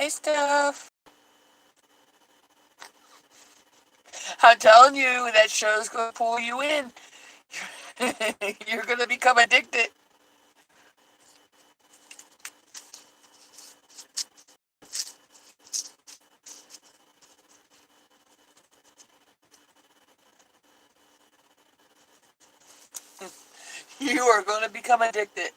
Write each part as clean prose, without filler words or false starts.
Hey, Steph. I'm telling you, that show's going to pull you in. You're going to become addicted. You are going to become addicted.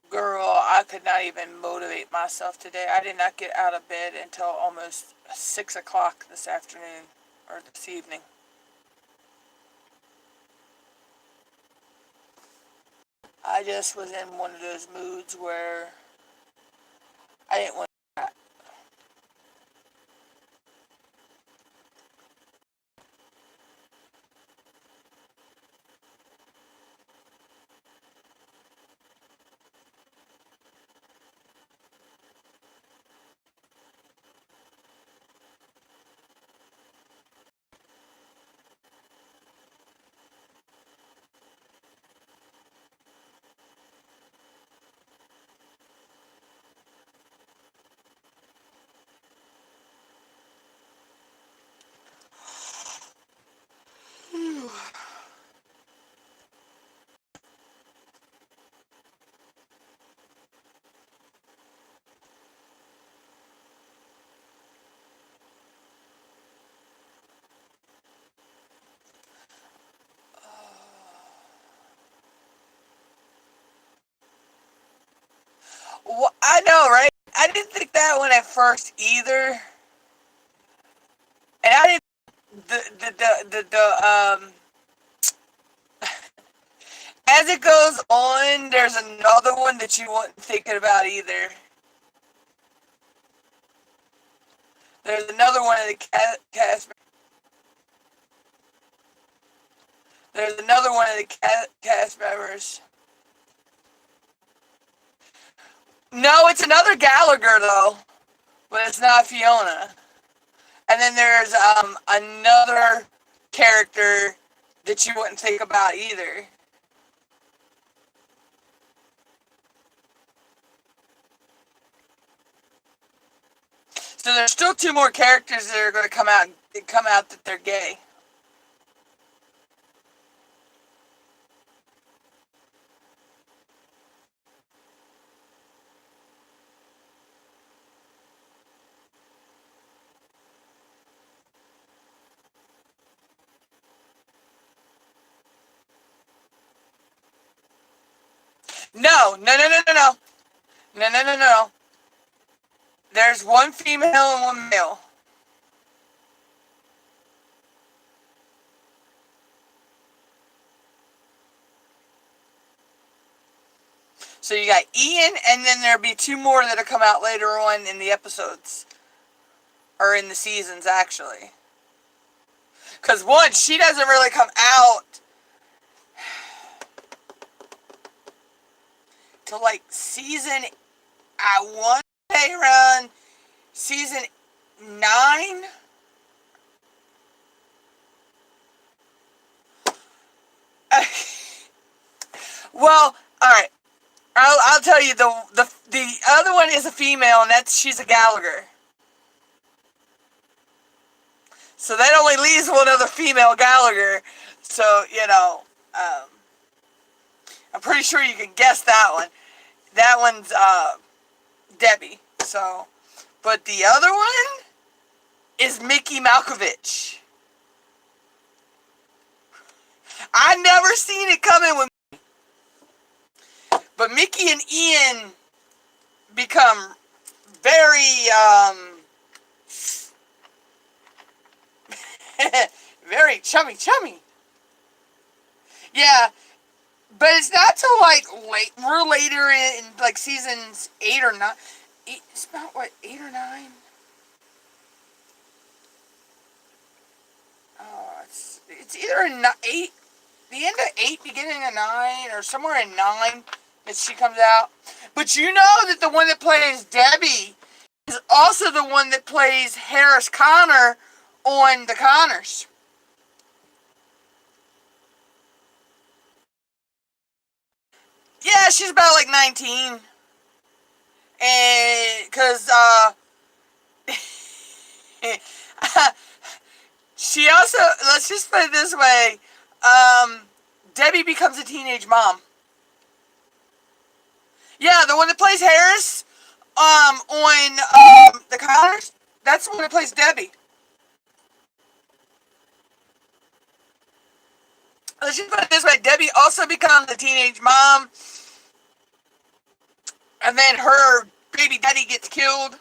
Girl, I could not even motivate myself today. I did not get out of bed until almost 6 o'clock this afternoon, or this evening. I just was in one of those moods where I didn't want to. Well, I know, right? I didn't think that one at first either. And I didn't. As it goes on, there's another one that you weren't thinking about either. There's another one of the cast. There's another one of the cast members. No, it's another Gallagher though, but it's not Fiona. And then there's another character that you wouldn't think about either. So there's still two more characters that are going to come out that they're gay. No, no, no, no, no, no, no, no, no, no. There's one female and one male. So you got Ian, and then there'll be two more that'll come out later on in the episodes. Or in the seasons, actually. Because one, she doesn't really come out till like season, I want to say around season 9. Well, all right. I'll tell you, the other one is a female, and she's a Gallagher. So that only leaves one other female Gallagher. So, I'm pretty sure you can guess that one. That one's Debbie. So, but the other one is Mickey Malkovich. I never seen it coming with me. But Mickey and Ian become very, very chummy. Yeah, but it's not till like real later in like seasons 8 or 9. It's about, what, 8 or 9? It's either in 8, the end of 8, beginning of 9, or somewhere in 9 that she comes out. But you know that the one that plays Debbie is also the one that plays Harris Connor on The Connors. Yeah, she's about like 19. And, because, she also, let's just put it this way, Debbie becomes a teenage mom. Yeah, the one that plays Harris, on, The Connors, that's the one that plays Debbie. Let's just put it this way, Debbie also becomes a teenage mom, and then her baby daddy gets killed.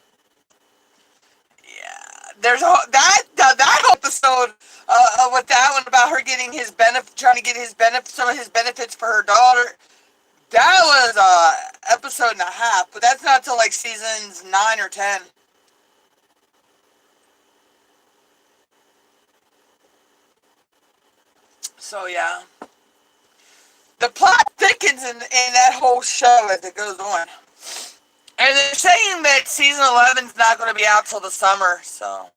Yeah, there's that whole episode with that one about her getting his benefit, trying to get his benefit, some of his benefits for her daughter. That was episode and a half, but that's not till like seasons 9 or 10. So yeah, the plot thickens in that whole show as it goes on. And they're saying that season 11's not going to be out till the summer, so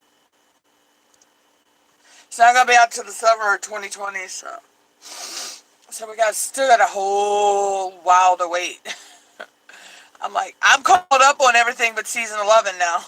it's not going to be out till the summer of 2020. So we still got a whole while to wait. I'm caught up on everything but season 11 now.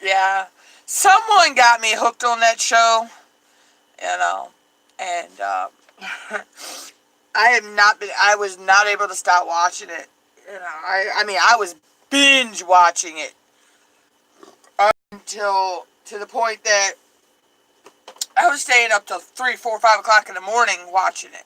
Yeah, someone got me hooked on that show, you know, and I was not able to stop watching it. You know, I mean, I was binge watching it until, to the point that I was staying up till 3, 4, 5 o'clock in the morning watching it.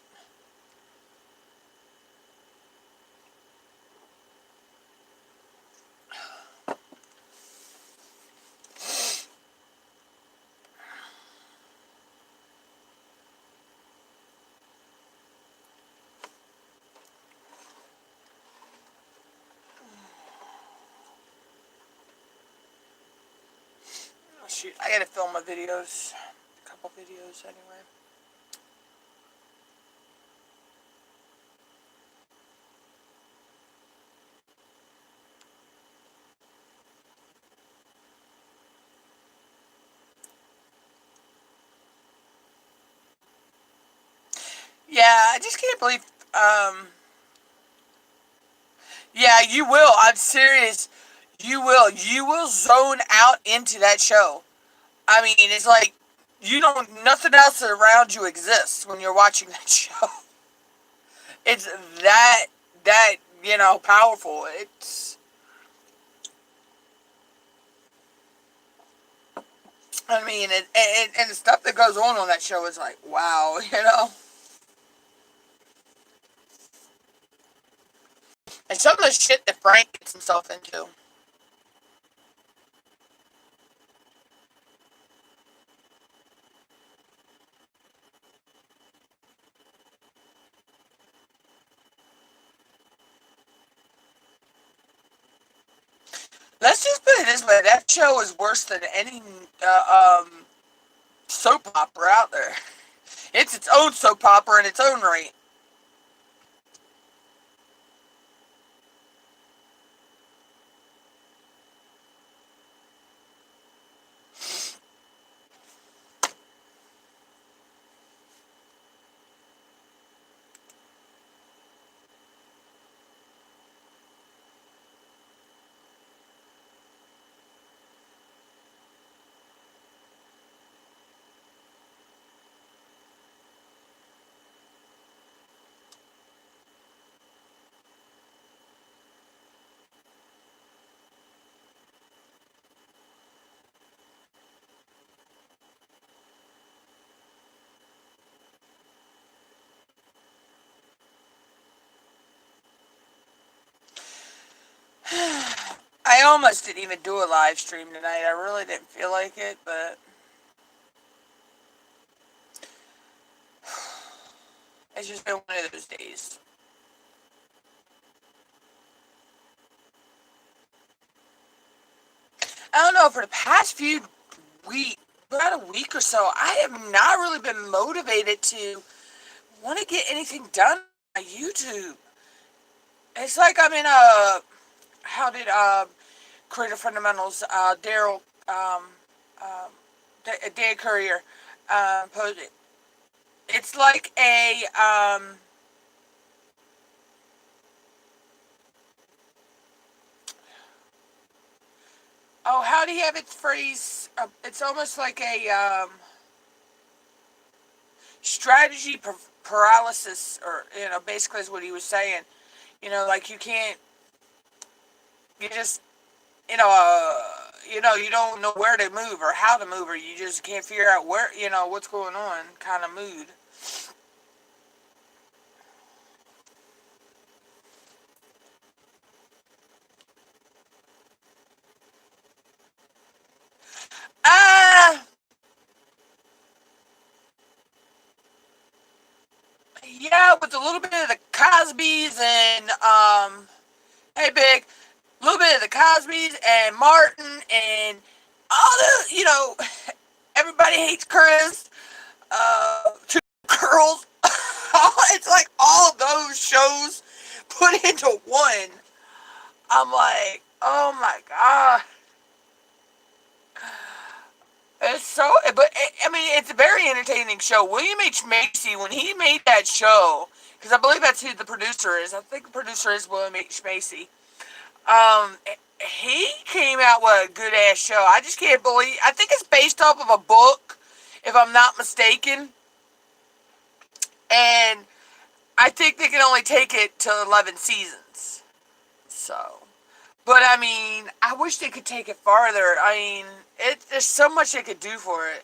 Oh, shoot, I gotta film my videos, a couple videos anyway. Yeah, I just can't believe, yeah, you will, I'm serious, you will zone out into that show. I mean, it's like, nothing else around you exists when you're watching that show. It's that, powerful. I mean, and the stuff that goes on that show is like, wow, And some of the shit that Frank gets himself into. Let's just put it this way: that show is worse than any soap opera out there. It's its own soap opera in its own right. I almost didn't even do a live stream tonight. I really didn't feel like it, but it's just been one of those days. I don't know, for the past few weeks, about a week or so, I have not really been motivated to want to get anything done on YouTube. It's like I'm in a, how did Creative Fundamentals, Daryl, um, Dan Courier, posed it. It's like a, oh, how do you have it phrased? It's almost like a strategy paralysis, or, basically is what he was saying. Like you can't, you just, you don't know where to move or how to move, or you just can't figure out where, what's going on, kind of mood. Ah, yeah, with a little bit of the Cosbys and, hey, Big, a little bit of the Cosbys and Martin and all the, everybody hates Chris, Two Girls. It's like all of those shows put into one. I'm like, oh my god. It's so, but I mean, it's a very entertaining show. William H. Macy, when he made that show, because I believe that's who the producer is. I think the producer is William H. Macy. Um, he came out with a good ass show. I just can't believe. I think it's based off of a book, if I'm not mistaken. And I think they can only take it to 11 seasons. So, but I mean, I wish they could take it farther. I mean, there's so much they could do for it.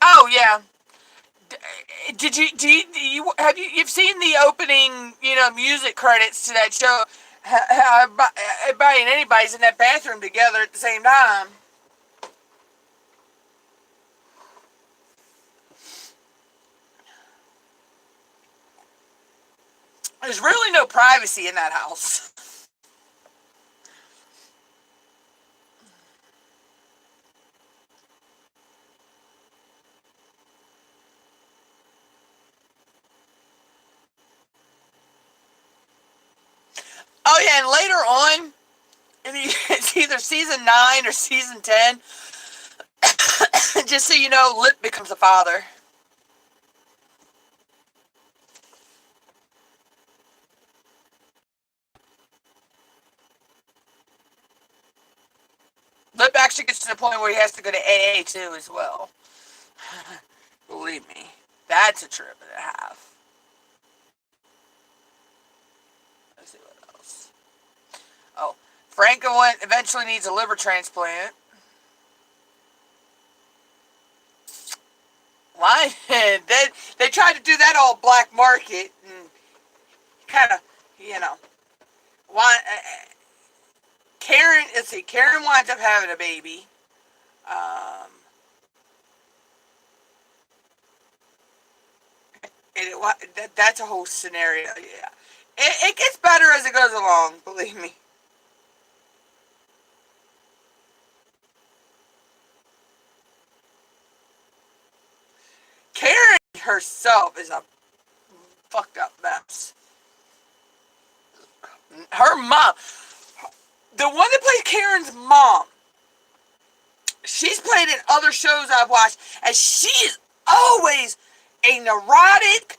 Oh yeah. Did you have you've seen the opening, music credits to that show? Everybody and anybody's in that bathroom together at the same time. There's really no privacy in that house. Oh yeah, and later on, it's either season 9 or season 10. Just so you know, Lip becomes a father. Lip actually gets to the point where he has to go to AA too, as well. Believe me, that's a trip and a half. Let's see what else. Oh, Franco eventually needs a liver transplant. Why? They tried to do that all black market and kind of, you know, why? Karen, let's see, Karen winds up having a baby. Um, that's a whole scenario. Yeah, it gets better as it goes along. Believe me. Karen herself is a fucked up mess. Her mom, the one that plays Karen's mom, she's played in other shows I've watched, and she is always a neurotic,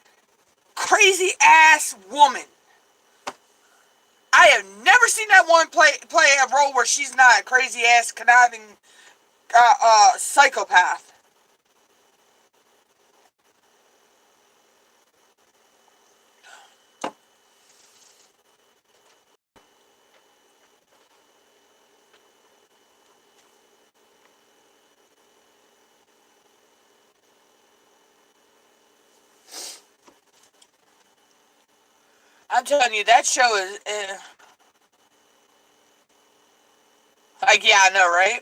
crazy ass woman. I have never seen that woman play a role where she's not a crazy ass, conniving psychopath. I'm telling you, that show is, like, yeah, I know, right?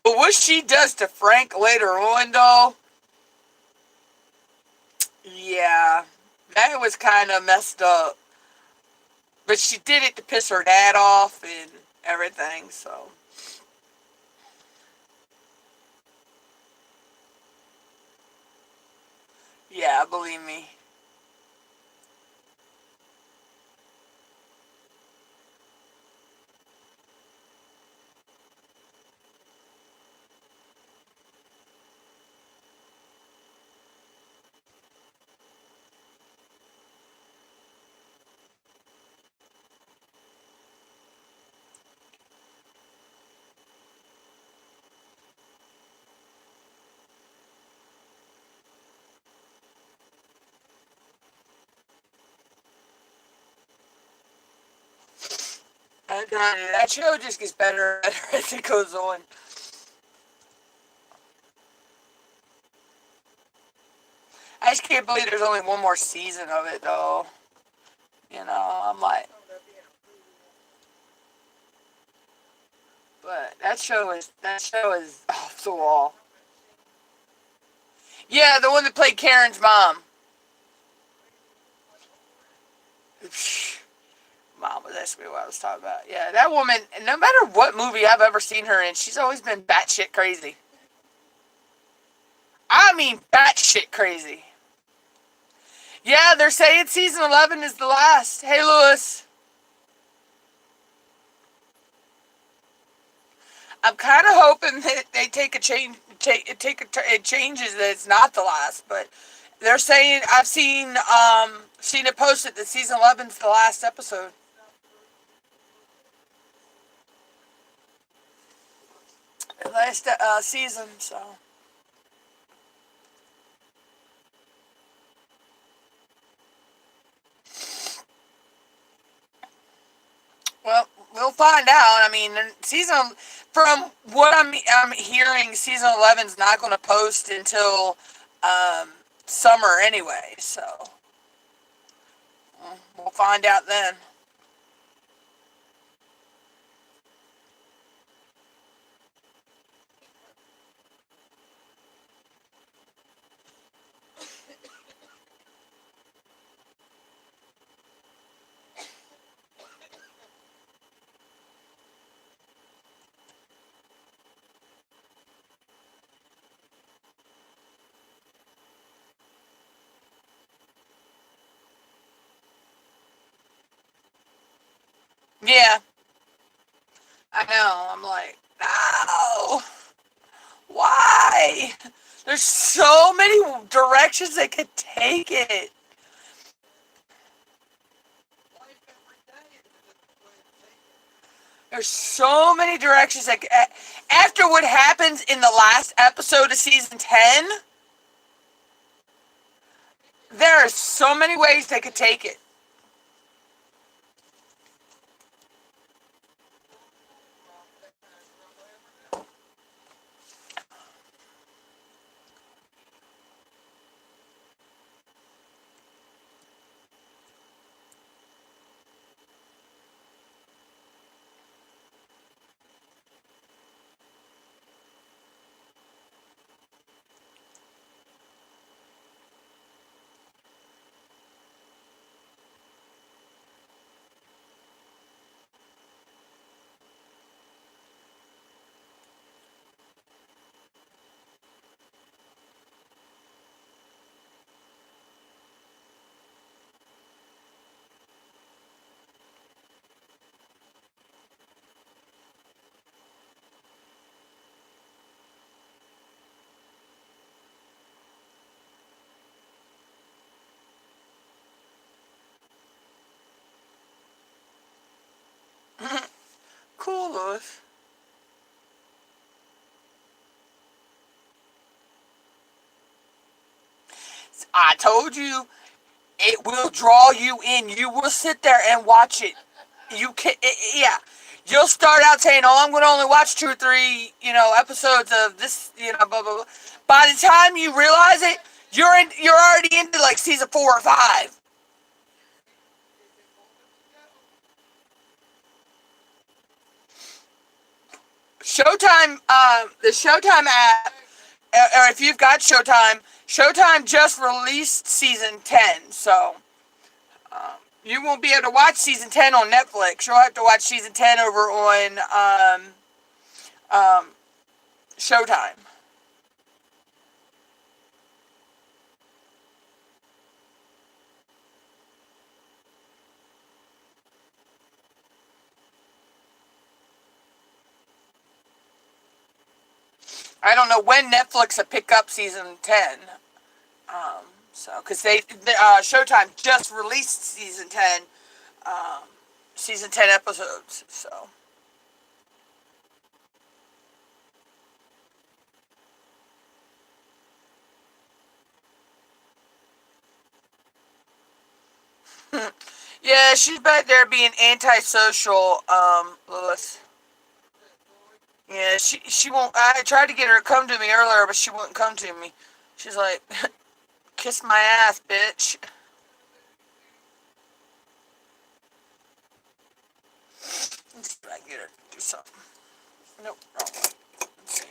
But what she does to Frank later on, though, yeah, that was kind of messed up. But she did it to piss her dad off and everything, so. Yeah, believe me. I'm telling you, that show just gets better and better as it goes on. I just can't believe there's only one more season of it, though. I'm like, but that show is off the wall. Yeah, the one that played Karen's mom. Mom was asking me what I was talking about. Yeah, that woman. No matter what movie I've ever seen her in, she's always been batshit crazy. I mean, batshit crazy. Yeah, they're saying season 11 is the last. Hey, Lewis. I'm kind of hoping that they take a change. It changes that it's not the last, but they're saying I've seen it posted that season 11's the last episode. Last season, so. Well, we'll find out. I mean, from what I'm hearing, season 11's not going to post until um, summer anyway. So we'll find out then. Yeah, I know. I'm like, no, why? There's so many directions they could take it. There's so many directions that after what happens in the last episode of season 10, there are so many ways they could take it. Cool, Lewis. I told you it will draw you in. You will sit there and watch it. You can, yeah. You'll start out saying, "Oh, I'm going to only watch 2 or 3, episodes of this, blah blah blah." By the time you realize it, you're already into like season 4 or 5. Showtime, the Showtime app, or if you've got Showtime, Showtime just released season 10, so you won't be able to watch season 10 on Netflix. You'll have to watch season 10 over on um, Showtime. I don't know when Netflix will pick up season 10. Because Showtime just released season 10, season 10 episodes. So, yeah, she's back there being antisocial, Lewis. Yeah, she won't. I tried to get her to come to me earlier, but she wouldn't come to me. She's like, kiss my ass, bitch. Let's see if I can get her to do something. Nope, wrong one. Let's see.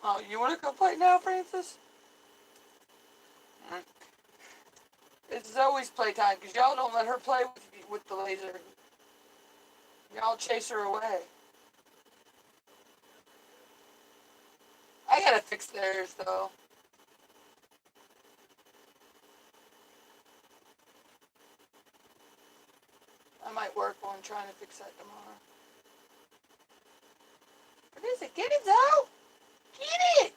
Oh, you want to go play now, Francis? Mm. It's always playtime because y'all don't let her play with the laser. Y'all chase her away. I gotta fix theirs though. I might work on trying to fix that tomorrow. What is it? Get it, Zoe! Get it!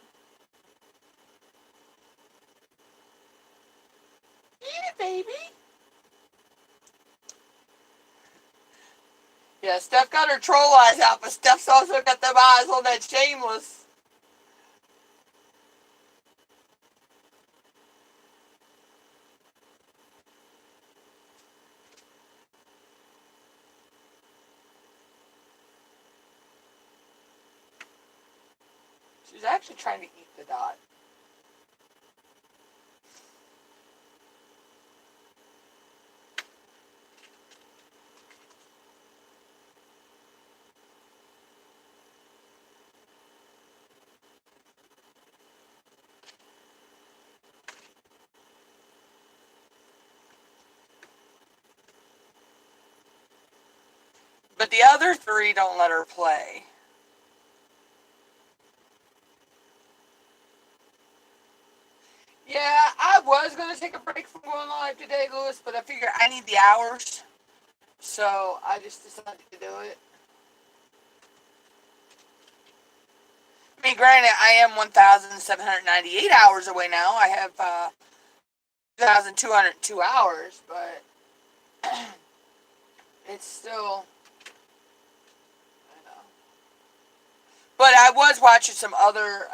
Get it, baby! Yeah, Steph got her troll eyes out, but Steph's also got them eyes on that shameless. She's actually trying to eat the dot. But the other three don't let her play. Yeah, I was going to take a break from going live today, Lewis, but I figured I need the hours. So I just decided to do it. I mean, granted, I am 1,798 hours away now. I have 2,202 hours, but it's still But I was watching some other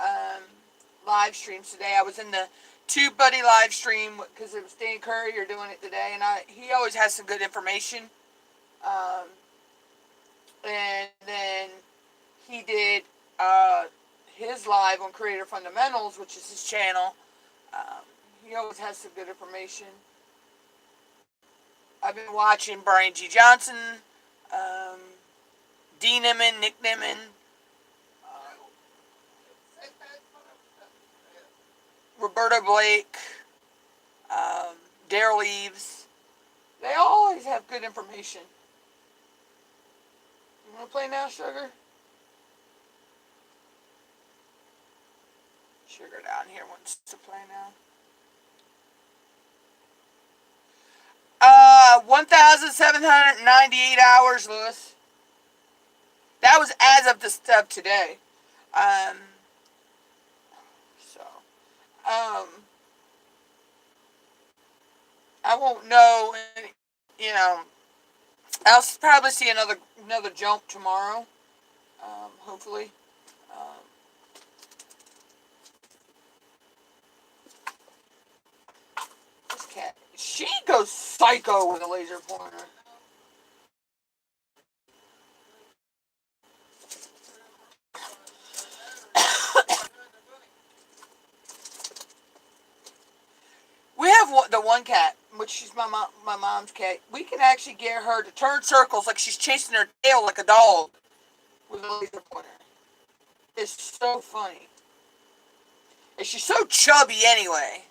live streams today. I was in the Tube Buddy live stream because it was Dan Courier doing it today, and he always has some good information. Um, and then he did his live on Creator Fundamentals, which is his channel. He always has some good information. I've been watching Brian G. Johnson, D. Nimmin, Nick Nimmin, Roberta Blake, Daryl Eves. They always have good information. You want to play now, Sugar? Sugar down here wants to play now. 1,798 hours, Lewis. That was as of the stuff today. I won't know, you know, I'll probably see another jump tomorrow, hopefully. This cat, she goes psycho with a laser pointer. We have the one cat, which is my mom's cat. We can actually get her to turn circles like she's chasing her tail like a dog with a laser pointer. It's so funny. And she's so chubby anyway.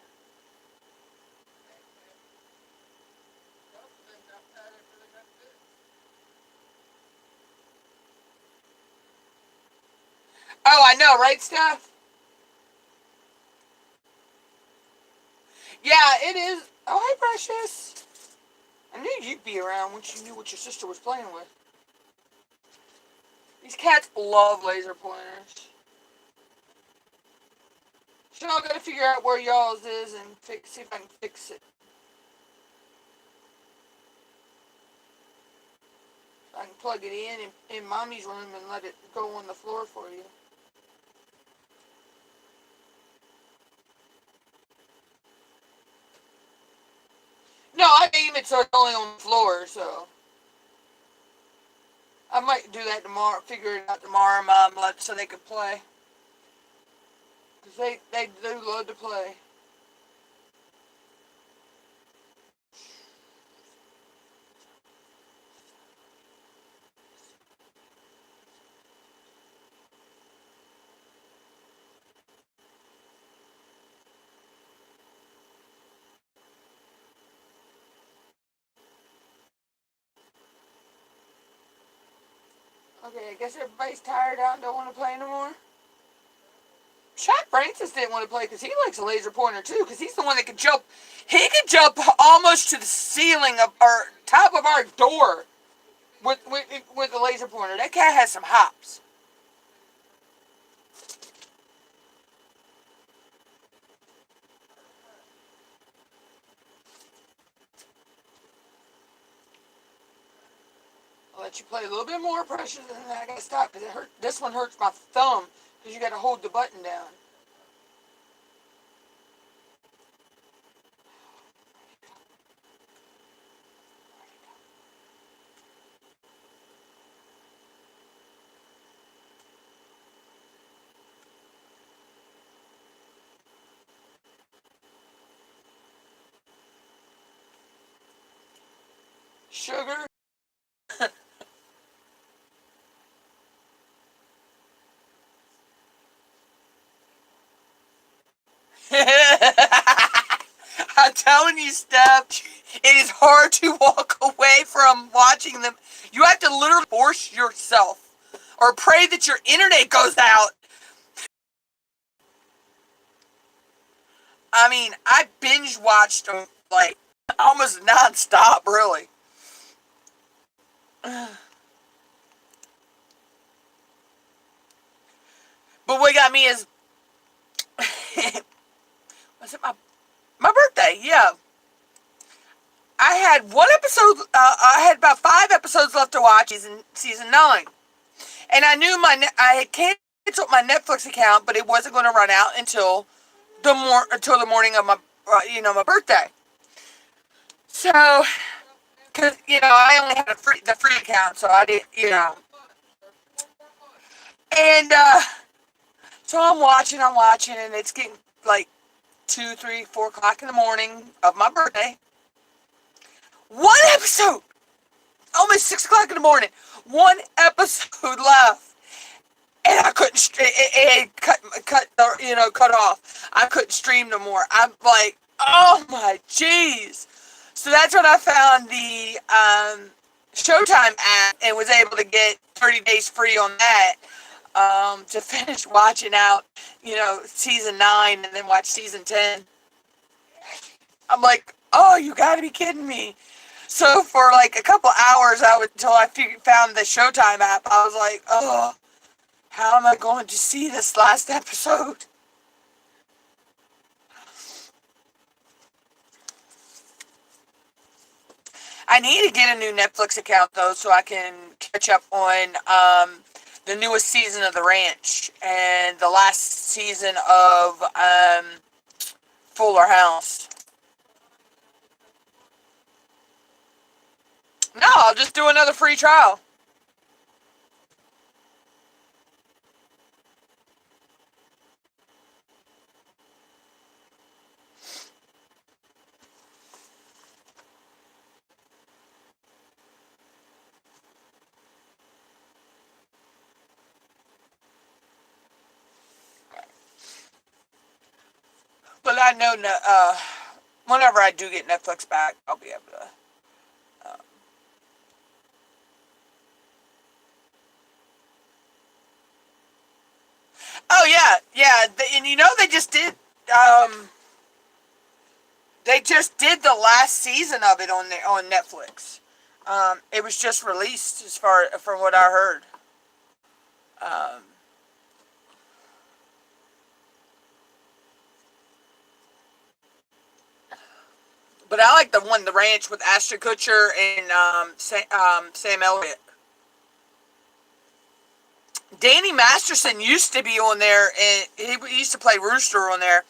Oh, I know, right, Steph? Yeah, it is. Oh, hey, Precious. I knew you'd be around once you knew what your sister was playing with. These cats love laser pointers. So I gotta figure out where y'all's is and see if I can fix it. I can plug it in Mommy's room and let it go on the floor for you. No, I aim it so it's only on the floor, so I might do that tomorrow. Figure it out tomorrow, Mom, so they can play. Because they do love to play. Okay, I guess everybody's tired out and don't want to play no more. Shaq Francis didn't want to play because he likes a laser pointer too, because he's the one that can jump. He can jump almost to the ceiling of our top of our door with a laser pointer. That cat has some hops. I'll let you play a little bit more, Precious, and then I gotta stop because it hurt. This one hurts my thumb because you gotta hold the button down. Sugar. I'm telling you, Steph, it is hard to walk away from watching them. You have to literally force yourself or pray that your internet goes out. I mean, I binge watched them like almost non-stop, really. But what got me is, was it my birthday? Yeah. I had one episode, I had about 5 episodes left to watch season 9. And I knew I had canceled canceled my Netflix account, but it wasn't going to run out until the morning of my my birthday. So, because I only had the free account, so I did and so I'm watching, and it's getting like 2, 3, 4 o'clock in the morning of my birthday. One episode, almost 6 o'clock in the morning. One episode left, and I couldn't. It cut off. I couldn't stream no more. I'm like, oh my jeez. So that's when I found the Showtime app and was able to get 30 days free on that to finish watching out, season 9 and then watch season 10. I'm like, oh, you gotta be kidding me. So for like a couple hours, until I found the Showtime app, I was like, oh, how am I going to see this last episode? I need to get a new Netflix account though, so I can catch up on the newest season of The Ranch and the last season of Fuller House. No, I'll just do another free trial. But I know whenever I do get Netflix back, I'll be able to. Oh yeah, yeah, and they just did. They just did the last season of it on Netflix. It was just released, as far from what I heard. Um, but I like The Ranch with Ashton Kutcher and Sam Elliott. Danny Masterson used to be on there, and he used to play Rooster on there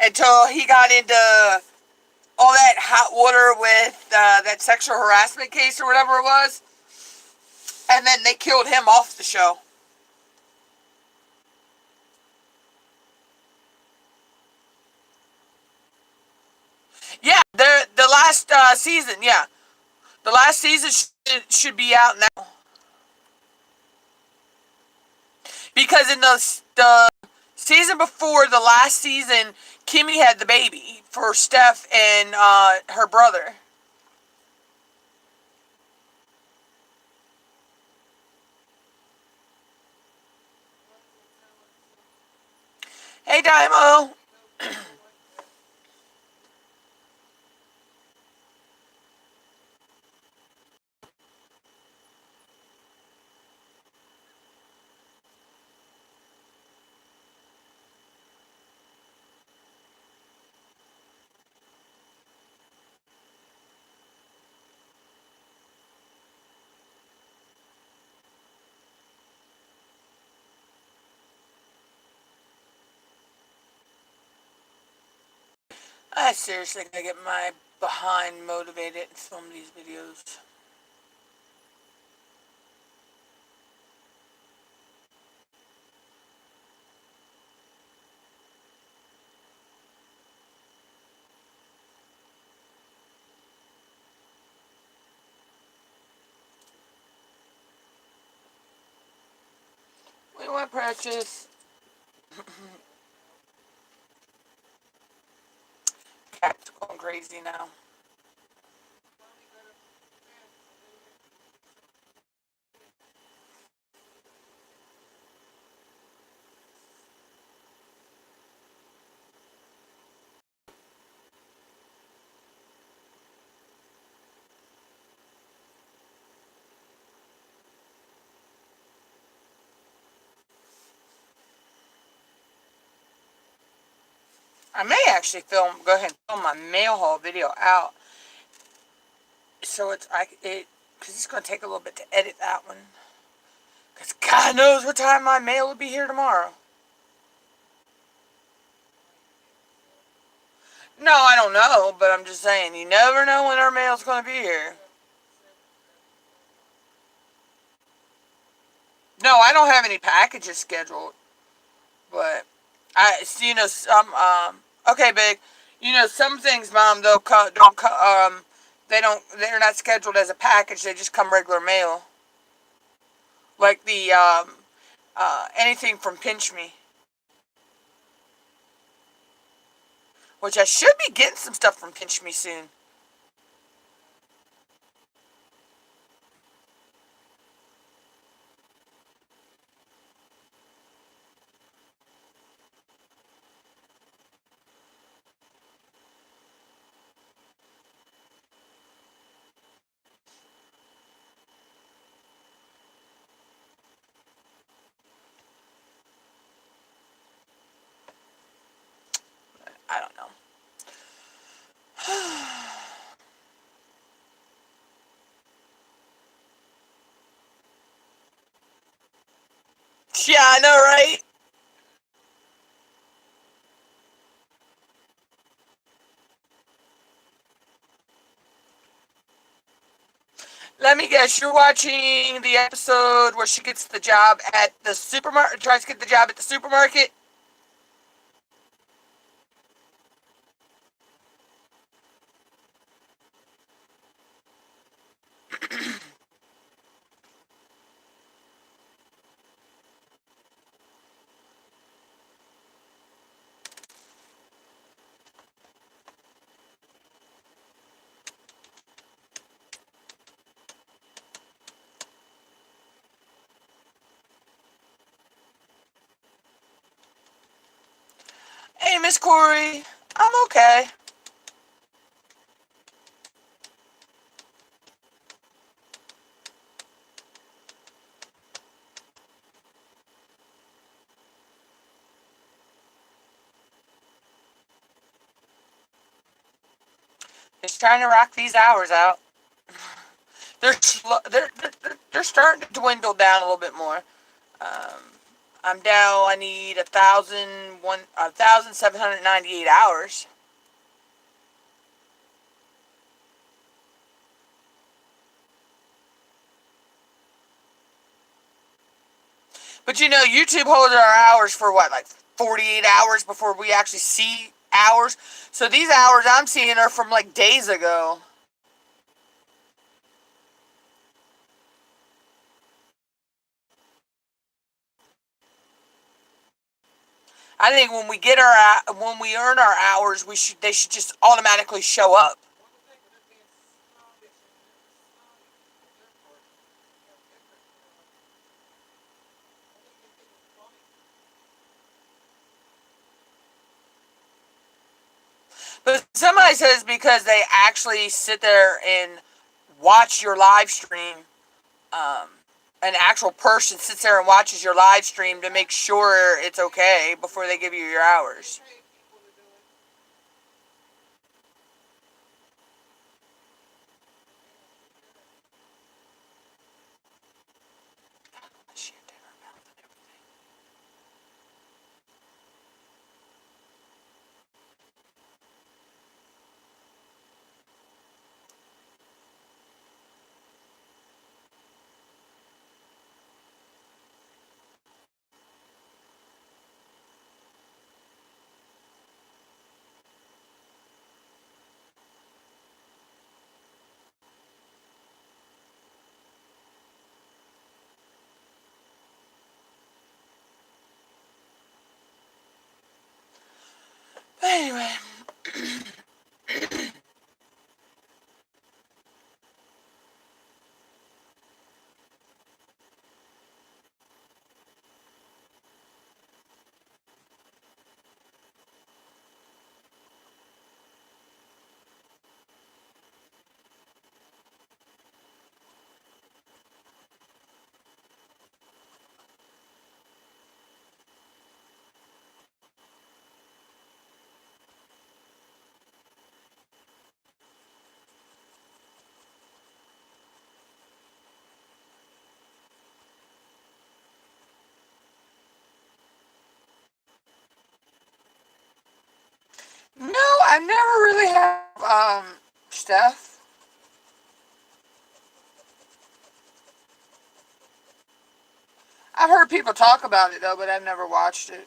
until he got into all that hot water with that sexual harassment case or whatever it was, and then they killed him off the show. Yeah, the last season. Yeah, the last season should be out now, because in the season before the last season, Kimmy had the baby for Steph and her brother. Hey, Daimo. I seriously gotta get my behind motivated in some of these videos. We want purchase. Cat's going crazy now. I may actually go ahead and film my mail haul video out, so because it's going to take a little bit to edit that one. Because God knows what time my mail will be here tomorrow. No, I don't know, but I'm just saying, you never know when our mail's going to be here. No, I don't have any packages scheduled, but okay, big, some things, Mom, they're not scheduled as a package, they just come regular mail. Like anything from Pinch Me, which I should be getting some stuff from Pinch Me soon. I don't know. Yeah, I know, right? Let me guess, you're watching the episode where she gets the job at the supermarket, tries to get the job at the supermarket? Hey, Miss Corey, I'm okay. Just trying to rock these hours out. They're starting to dwindle down a little bit more. Um, I'm down. I need 1,798 hours. But YouTube holds our hours for what, like 48 hours before we actually see hours. So these hours I'm seeing are from like days ago. I think when we earn our hours, they should just automatically show up. But somebody says because they actually sit there and watch your live stream. Um, an actual person sits there and watches your live stream to make sure it's okay before they give you your hours. But anyway, I never really have, Steph. I've heard people talk about it though, but I've never watched it.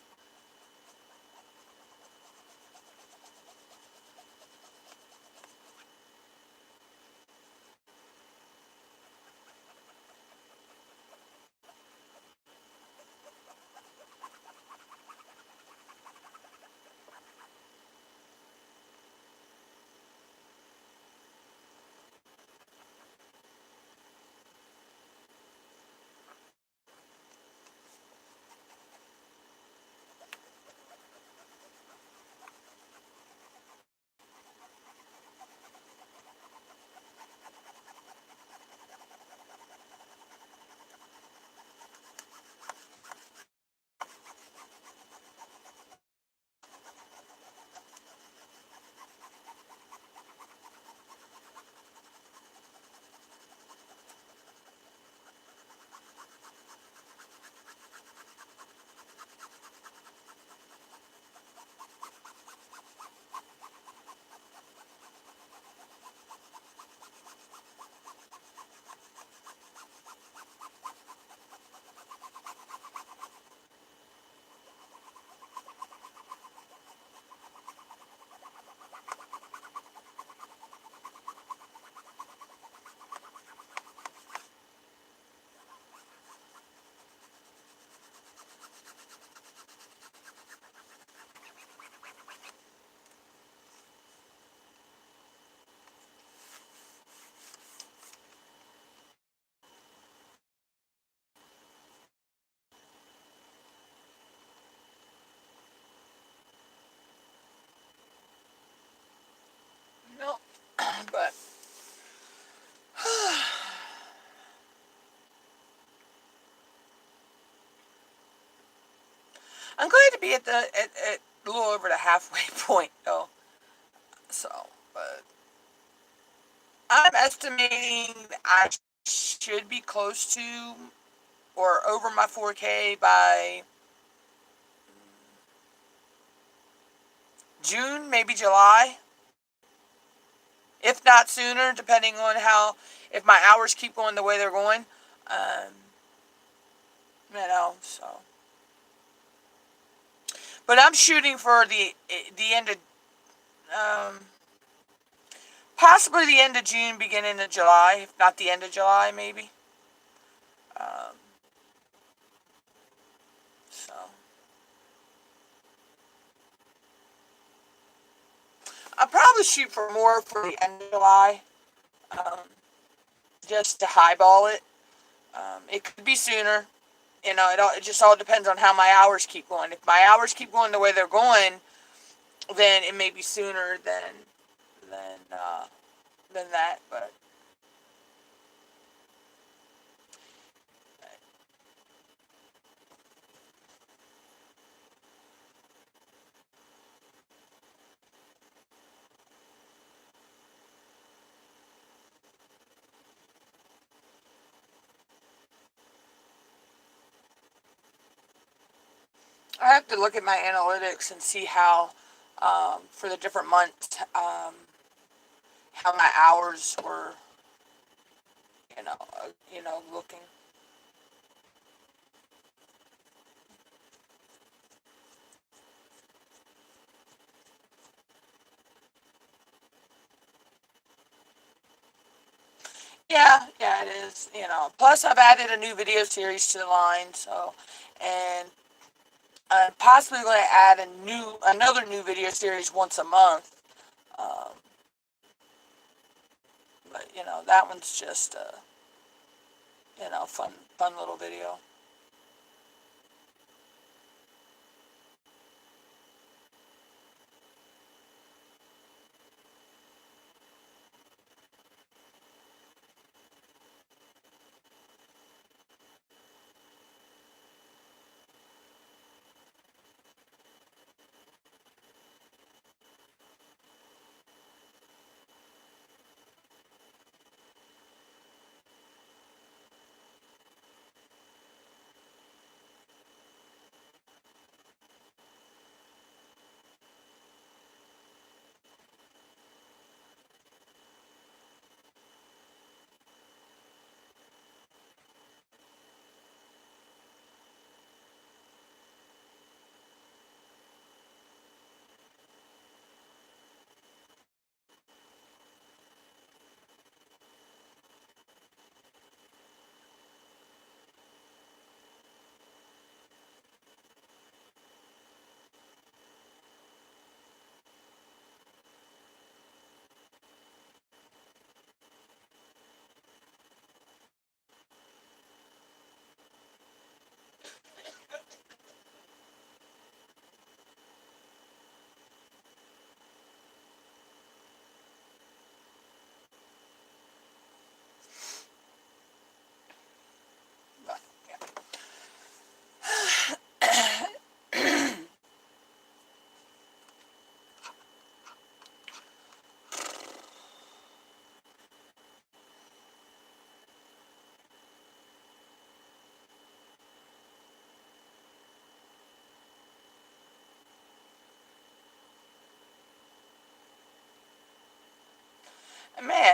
No, but I'm glad to be at a little over the halfway point though. So, but I'm estimating I should be close to or over my 4K by June, maybe July, if not sooner, depending on how, if my hours keep going the way they're going. Um, so. But I'm shooting for the end of, um, possibly the end of June, beginning of July, if not the end of July, maybe. Um, so. I'll probably shoot for more for the end of July, um, just to highball it. It could be sooner. It just all depends on how my hours keep going. If my hours keep going the way they're going, then it may be sooner than uh, than that. But I have to look at my analytics and see how, for the different months, how my hours were, looking. Yeah, yeah, it is. Plus I've added a new video series to the line, so, and I'm possibly going to add another new video series once a month. Um, but that one's just a fun little video.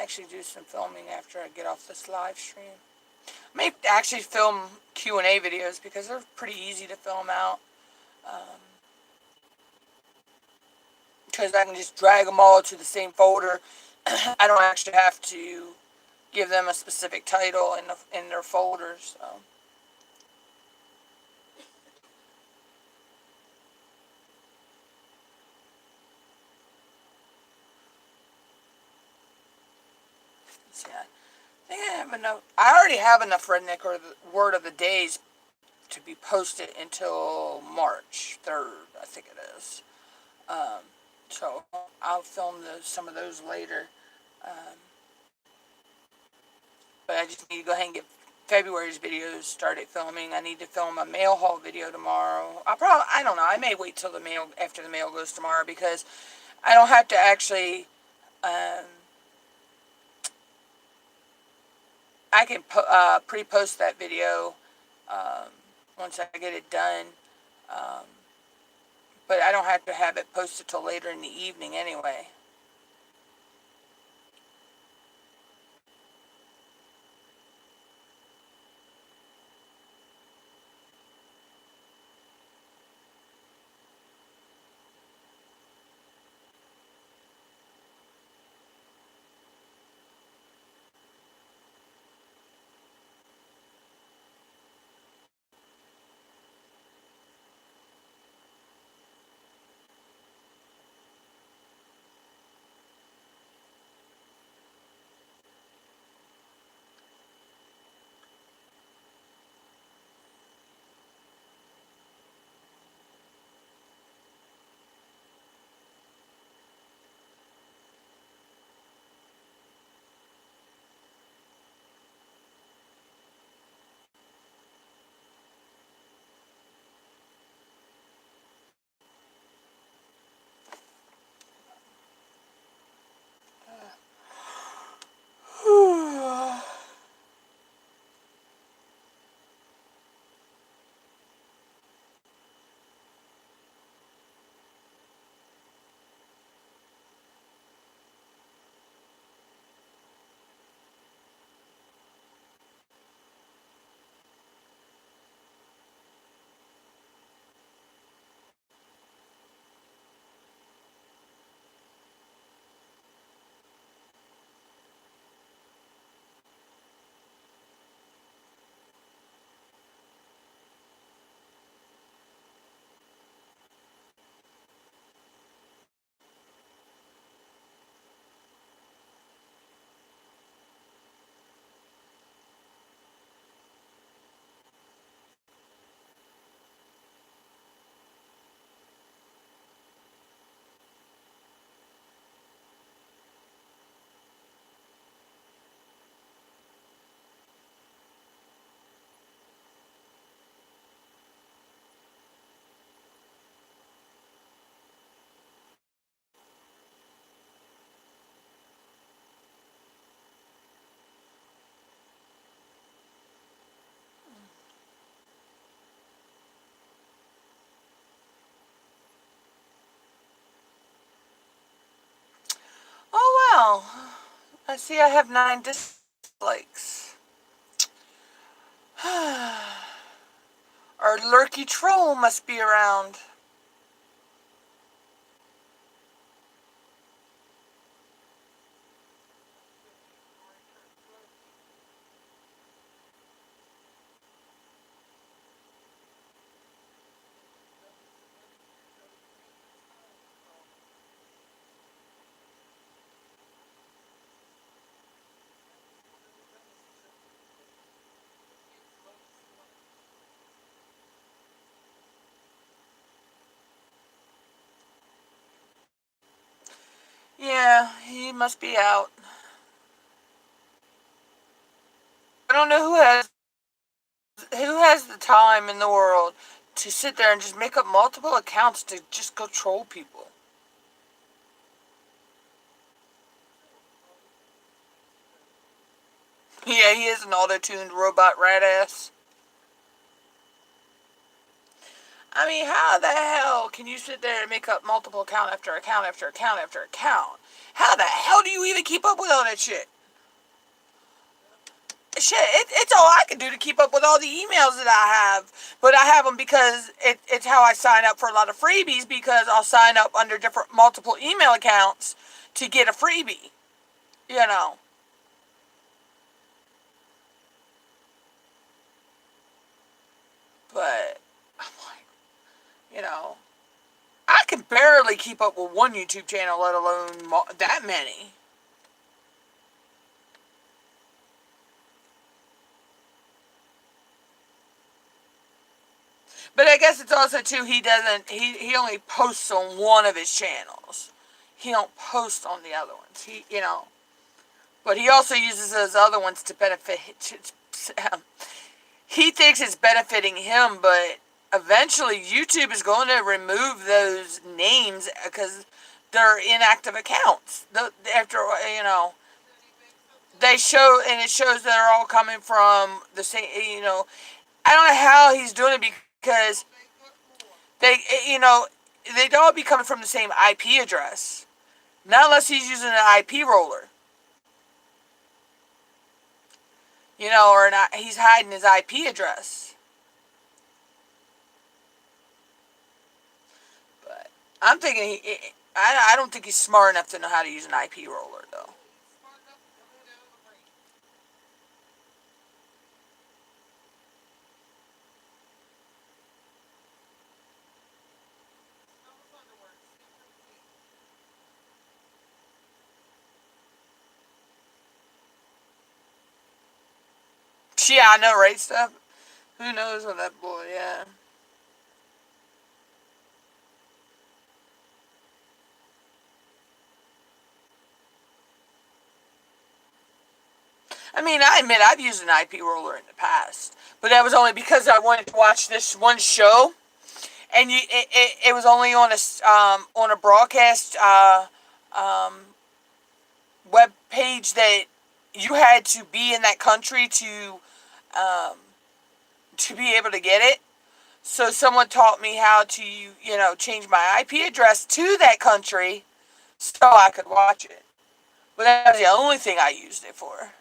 actually do some filming after I get off this live stream. I may actually film Q&A videos because they're pretty easy to film out. Because I can just drag them all to the same folder. I don't actually have to give them a specific title in their folders. So. Yeah, I think I have enough. I already have enough redneck or the word of the days to be posted until March 3rd, I think it is. So I'll film some of those later. Um, but I just need to go ahead and get February's videos started filming. I need to film a mail haul video tomorrow. I don't know. I may wait till after the mail goes tomorrow because I don't have to actually. I can pre-post that video once I get it done. Um, but I don't have to have it posted till later in the evening anyway. Oh well. I see I have 9 dislikes. Our lurky troll must be around. Yeah, he must be out. I don't know who has the time in the world to sit there and just make up multiple accounts to just go troll people. Yeah, he is an auto-tuned robot rat ass. I mean, how the hell can you sit there and make up multiple account after account after account after account? How the hell do you even keep up with all that shit? Shit, it's all I can do to keep up with all the emails that I have. But I have them because it's how I sign up for a lot of freebies, because I'll sign up under different multiple email accounts to get a freebie. You know. But I'm like, you know, I can barely keep up with one YouTube channel, let alone that many. But I guess it's also too, he only posts on one of his channels. He don't post on the other ones. But he also uses those other ones to benefit. He thinks it's benefiting him, but eventually YouTube is going to remove those names because they're inactive accounts. After, they show, and it shows they're all coming from the same, I don't know how he's doing it, because they, they'd all be coming from the same IP address. Not unless he's using an IP roller. Or he's hiding his IP address. But I'm thinking, I don't think he's smart enough to know how to use an IP roller, though. Yeah, I know, right, stuff? Who knows what that boy, yeah. I mean, I admit I've used an IP roller in the past, but that was only because I wanted to watch this one show, and it was only on a broadcast web page that you had to be in that country um, to be able to get it. So someone taught me how to change my IP address to that country so I could watch it. But that was the only thing I used it for.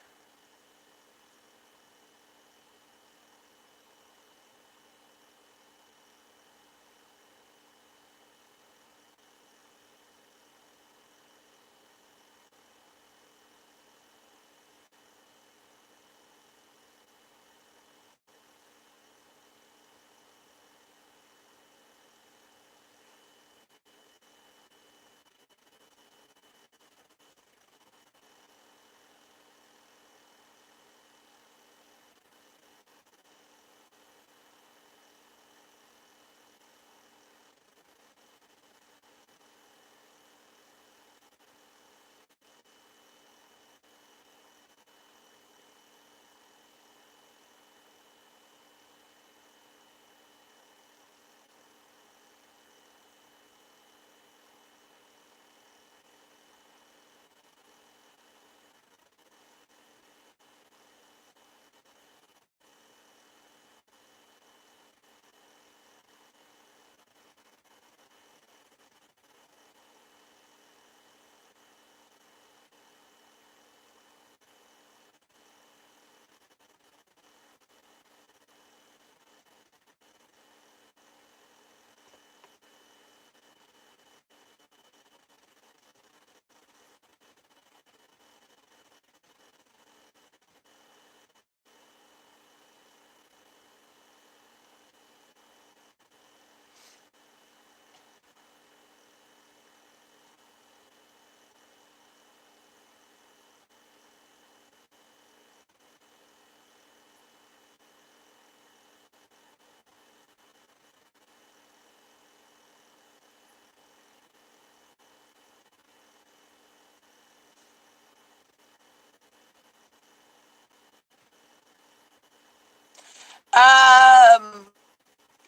Um,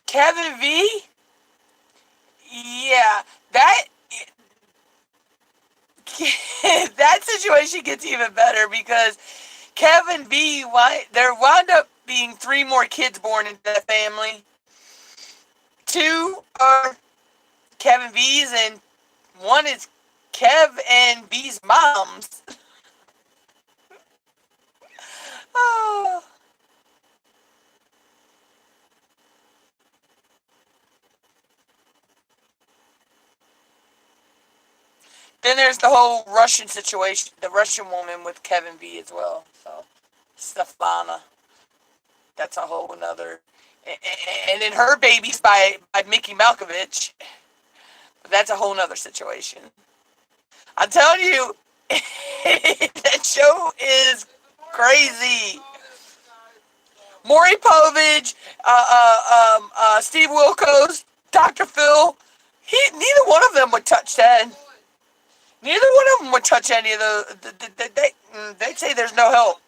Kevin V. Yeah, that that situation gets even better because Kevin V. There wound up being 3 more kids born into that family two are Kevin B's, and one is Kev and B's moms. Oh. Then there's the whole Russian situation, the Russian woman with Kevin B as well. So, Stefana. That's a whole another. And then her baby's by Mickey Malkovich. That's a whole nother situation. I'm telling you, that show is crazy. Maury Povich, Steve Wilkos, Dr. Phil. Neither one of them would touch that. Neither one of them would touch any of those. They'd say there's no help.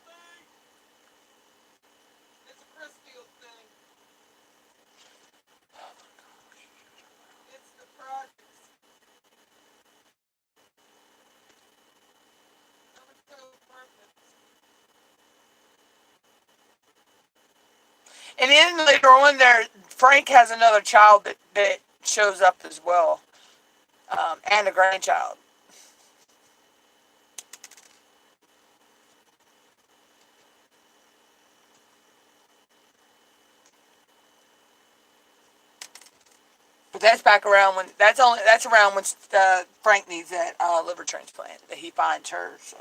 And then later on, Frank has another child that shows up as well, and a grandchild. But that's back around when that's around when Frank needs that liver transplant that he finds her. So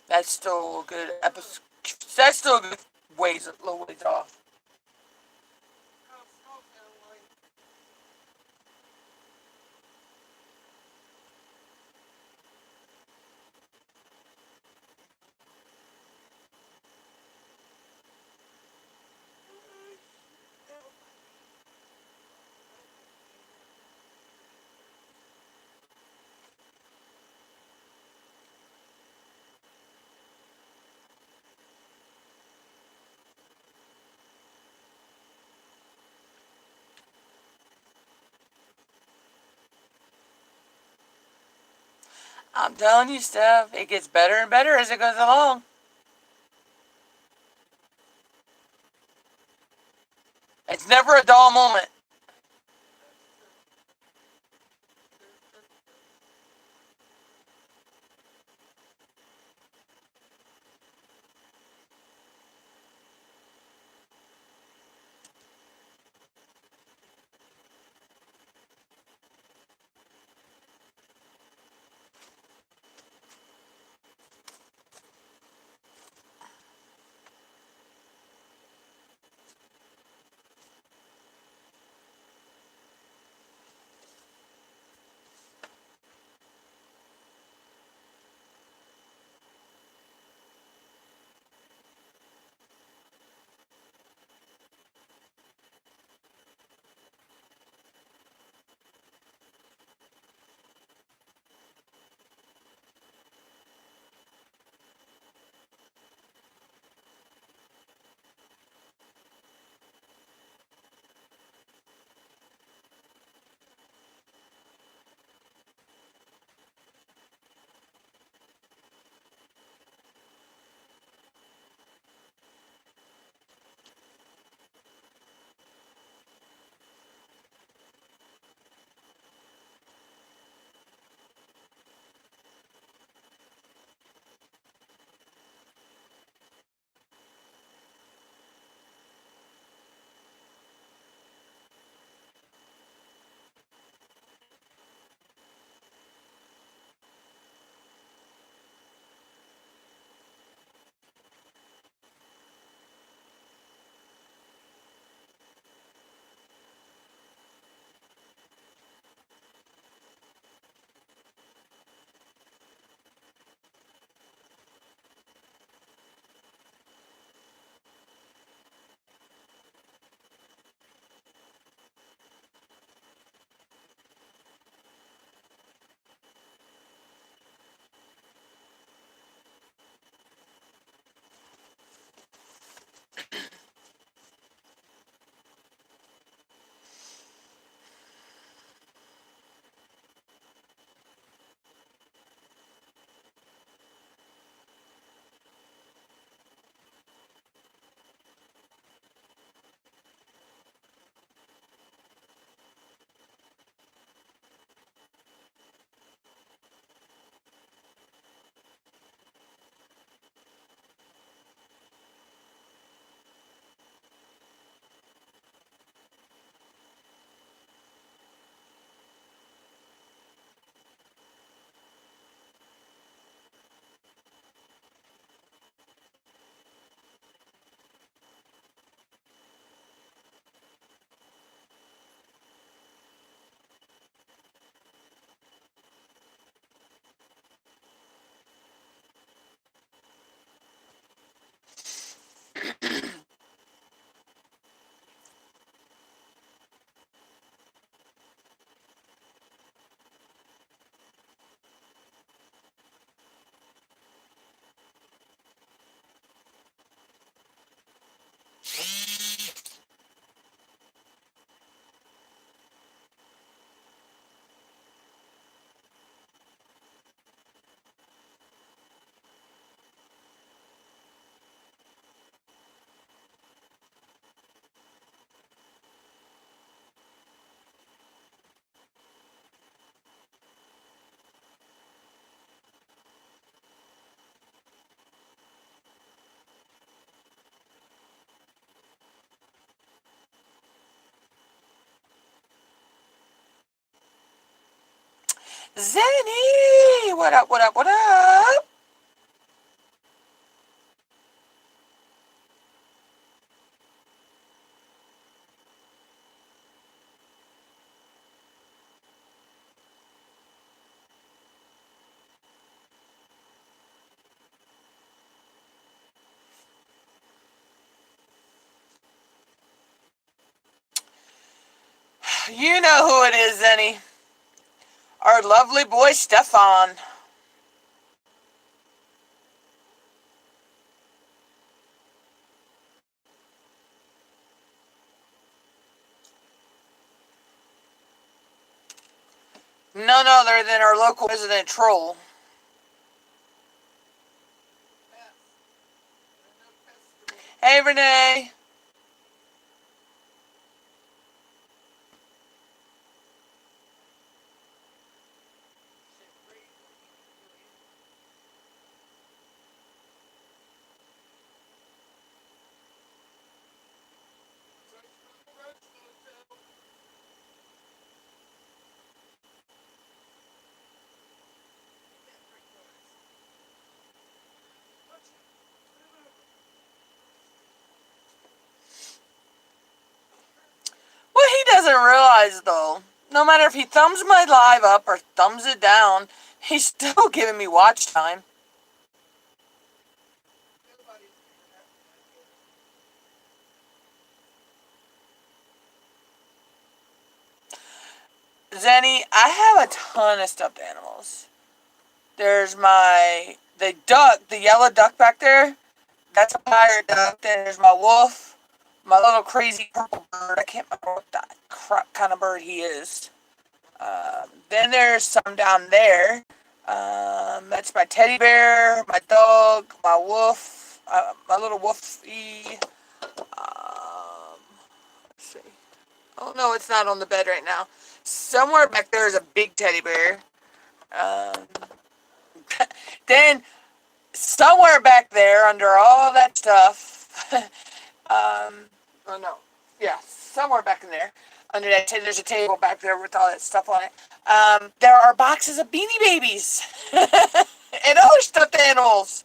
that's still a good episode. That's still a good little ways off. I'm telling you, Steph, it gets better and better as it goes along. It's never a dull moment. Zenny! What up, what up, what up? You know who it is, Zenny. Our lovely boy, Stefan. None other than our local resident troll. Hey, Renee. What he doesn't realize, though, no matter if he thumbs my live up or thumbs it down, he's still giving me watch time. Zenny, I have a ton of stuffed animals. There's the duck, the yellow duck back there. That's a pirate duck. Then there's my wolf, my little crazy purple bird. I can't remember what that crap kind of bird he is. Then there's some down there. That's my teddy bear, my dog, my wolf, my little wolfie. Let's see. Oh no, it's not on the bed right now. Somewhere back there is a big teddy bear. Then somewhere back there, under all that stuff, oh no, yeah, somewhere back in there, under that, there's a table back there with all that stuff on it. There are boxes of Beanie Babies and other stuffed animals.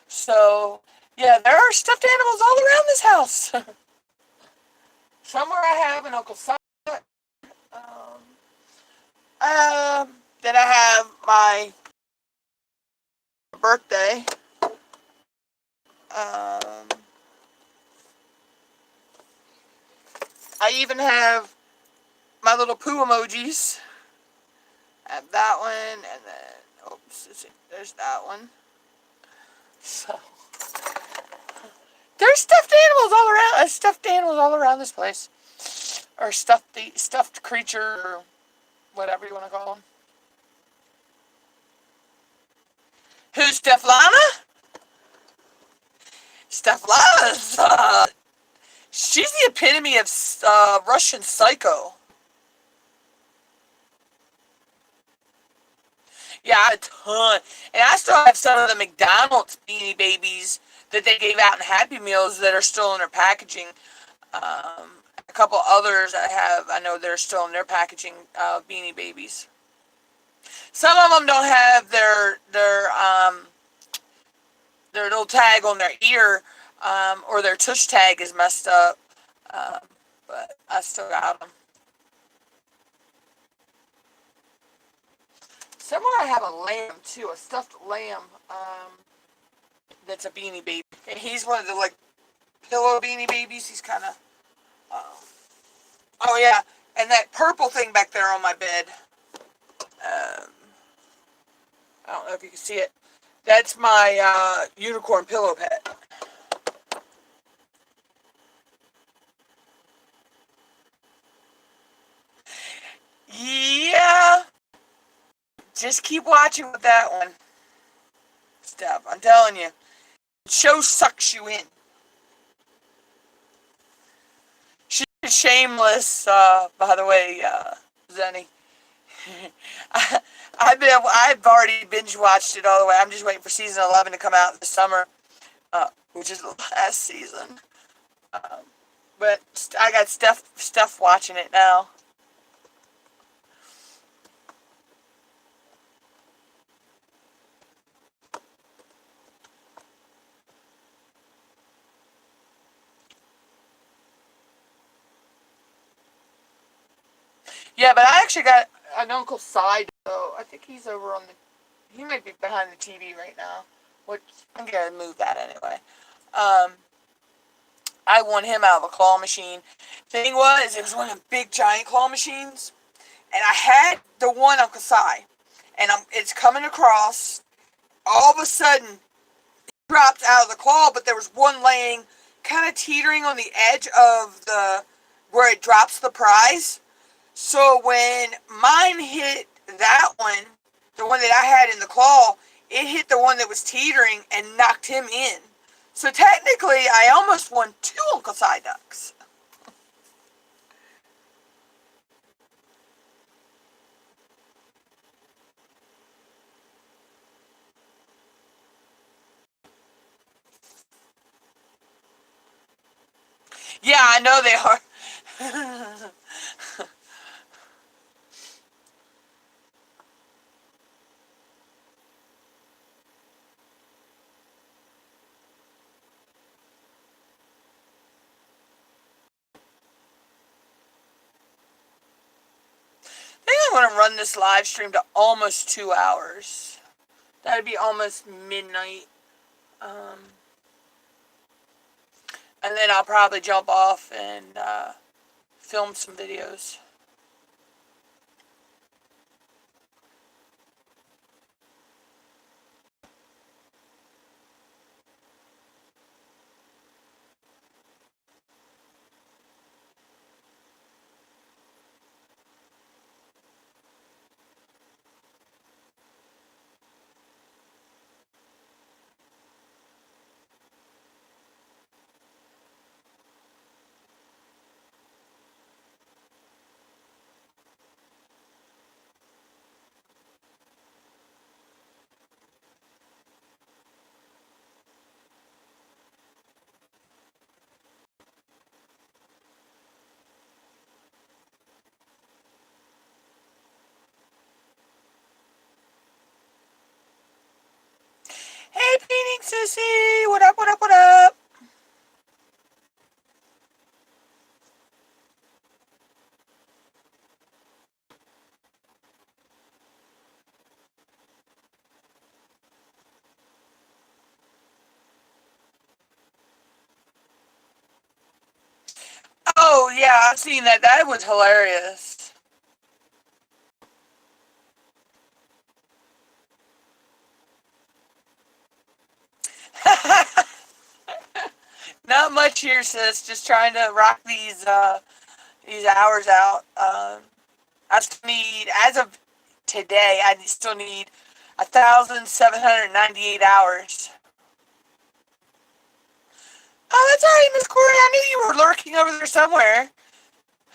So, yeah, there are stuffed animals all around this house. Somewhere I have an Uncle Son. Then I have my birthday. I even have my little poo emojis. I have that one, and then, oops, there's that one. So, there's stuffed animals all around this place. Or stuffed creature, or whatever you want to call them. Who's Steflana? Steflana's, she's the epitome of Russian psycho. Yeah, I have a ton. And I still have some of the McDonald's Beanie Babies that they gave out in Happy Meals that are still in their packaging. A couple others I know they're still in their packaging, Beanie Babies. Some of them don't have their little tag on their ear, or their tush tag is messed up. But I still got them. Somewhere I have a lamb too, a stuffed lamb. That's a Beanie Baby. And he's one of the pillow Beanie Babies. He's kind of. Oh yeah, and that purple thing back there on my bed. I don't know if you can see it. That's my unicorn pillow pet. Yeah. Just keep watching with that one. Stuff. I'm telling you. The show sucks you in. She's shameless, by the way, Zenny. I've already binge watched it all the way. I'm just waiting for season 11 to come out this summer, which is the last season. But I got stuff watching it now. Yeah, but I actually got an Uncle Si, though. I think he's over on the... He might be behind the TV right now. Which, I'm going to move that anyway. I won him out of a claw machine. Thing was, it was one of the big giant claw machines. And I had the one Uncle Si. And it's coming across. All of a sudden, it dropped out of the claw, but there was one laying, kind of teetering on the edge of the... where it drops the prize. So when mine hit that one, the one that I had in the claw, it hit the one that was teetering and knocked him in. So technically, I almost won 2 Uncle Si ducks. Yeah, I know they are. I think I'm going to run this live stream to almost 2 hours. That'd be almost midnight. And then I'll probably jump off and film some videos. Hey, Painting Sissy! What up, what up, what up? Oh, yeah, I've seen that. That was hilarious. Not much here, sis. Just trying to rock these hours out. I still need, as of today, I still need 1,798 hours. Oh, that's alright, Miss Corey. I knew you were lurking over there somewhere.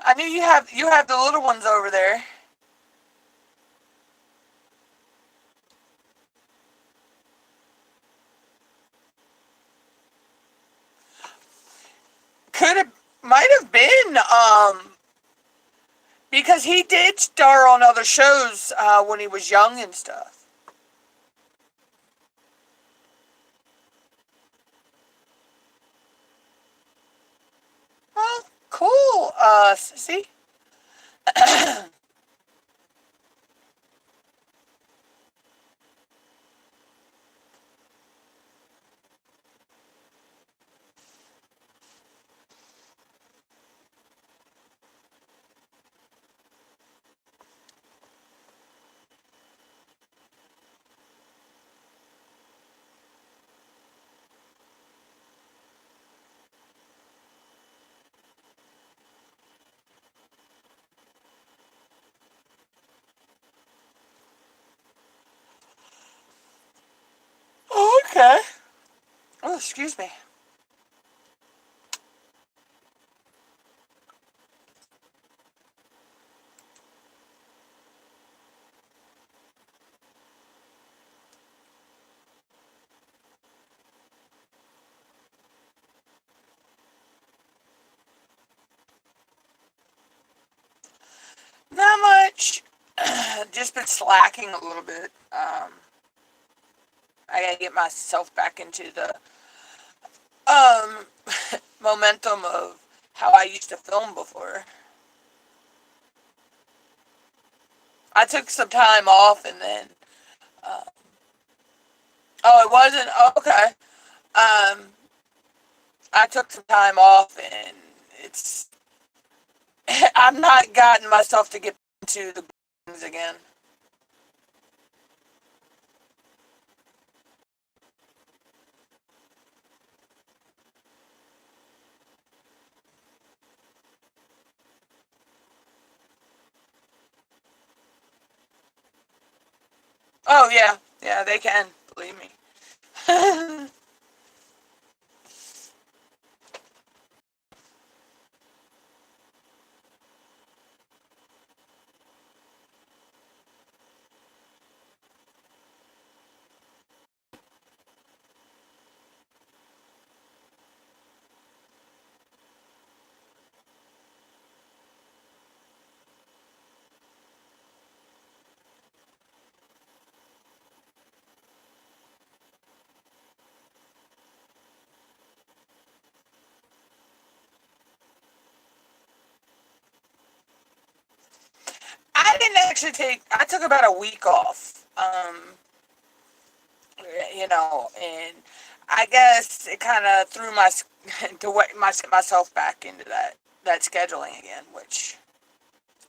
I knew you have the little ones over there. Might have been, because he did star on other shows when he was young and stuff. Well, cool, see? Oh, okay. Oh, excuse me. just been slacking a little bit. I gotta get myself back into the um, momentum of how I used to film before. I took some time off and then, uh, oh, it wasn't, okay. Um, I took some time off and it's, I'm not gotten myself to get into the things again. Oh, yeah, yeah, they can, believe me. I didn't actually I took about a week off. And I guess it kind of threw myself back into that scheduling again, which,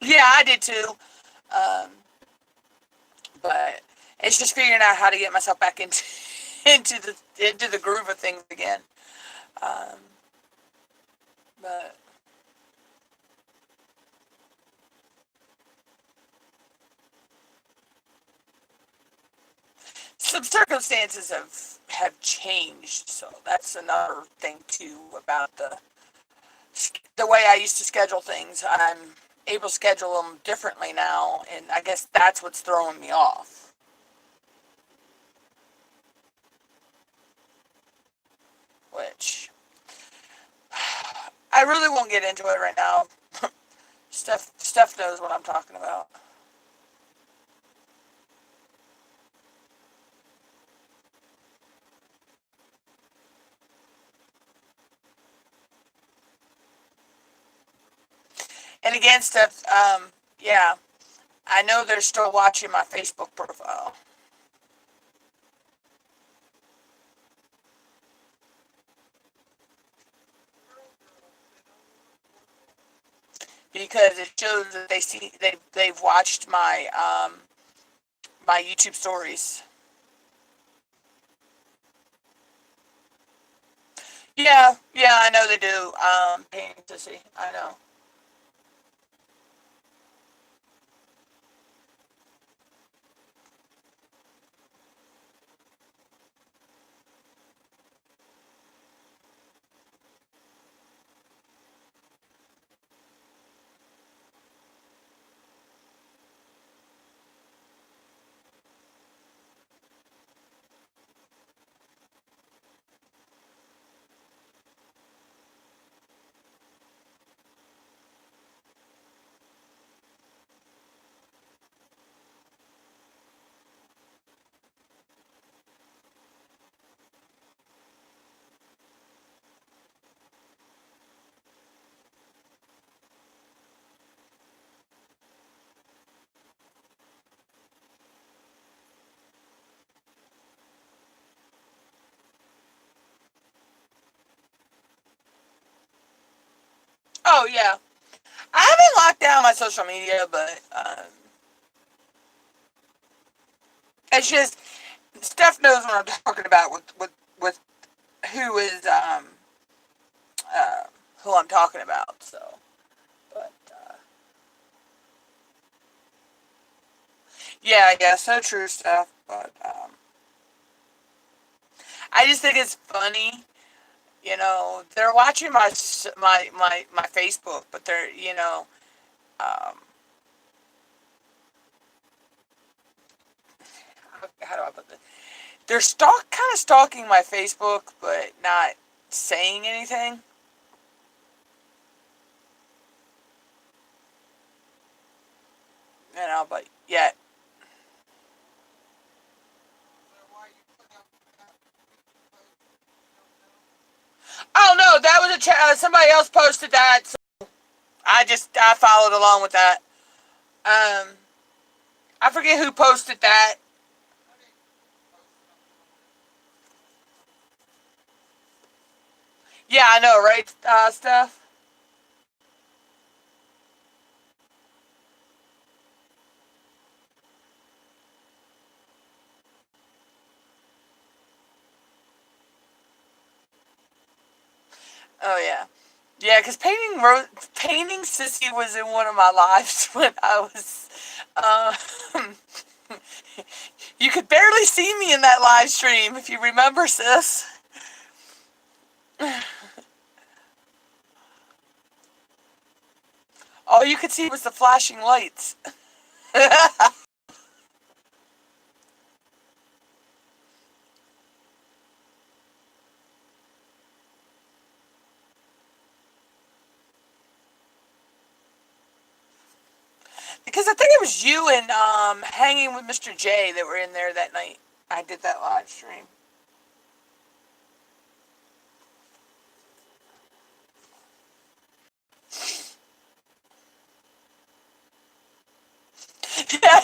yeah, I did too. Um, but it's just figuring out how to get myself back into into the groove of things again. Um, but some circumstances have changed, so that's another thing too about the way I used to schedule things. I'm able to schedule them differently now, and I guess that's what's throwing me off. Which I really won't get into it right now. Steph knows what I'm talking about. And again, Steph, yeah, I know they're still watching my Facebook profile because it shows that they've watched my YouTube stories. Yeah, yeah, I know they do. Pain to see. I know. Oh yeah, I haven't locked down my social media, but it's just Steph knows what I'm talking about with who is uh, who I'm talking about. So, but yeah, yeah, so true, Steph. But I just think it's funny. They're watching my Facebook, but they're um, how do I put this? They're kind of stalking my Facebook, but not saying anything. But yet Oh no, that was somebody else posted that. So I followed along with that. Um, I forget who posted that. Yeah, I know, right? Stuff. Oh yeah, yeah. Because painting Sissy was in one of my lives when I was. Um, you could barely see me in that live stream if you remember, sis. All you could see was the flashing lights. Because I think it was you and hanging with Mr. J that were in there that night. I did that live stream. Yeah,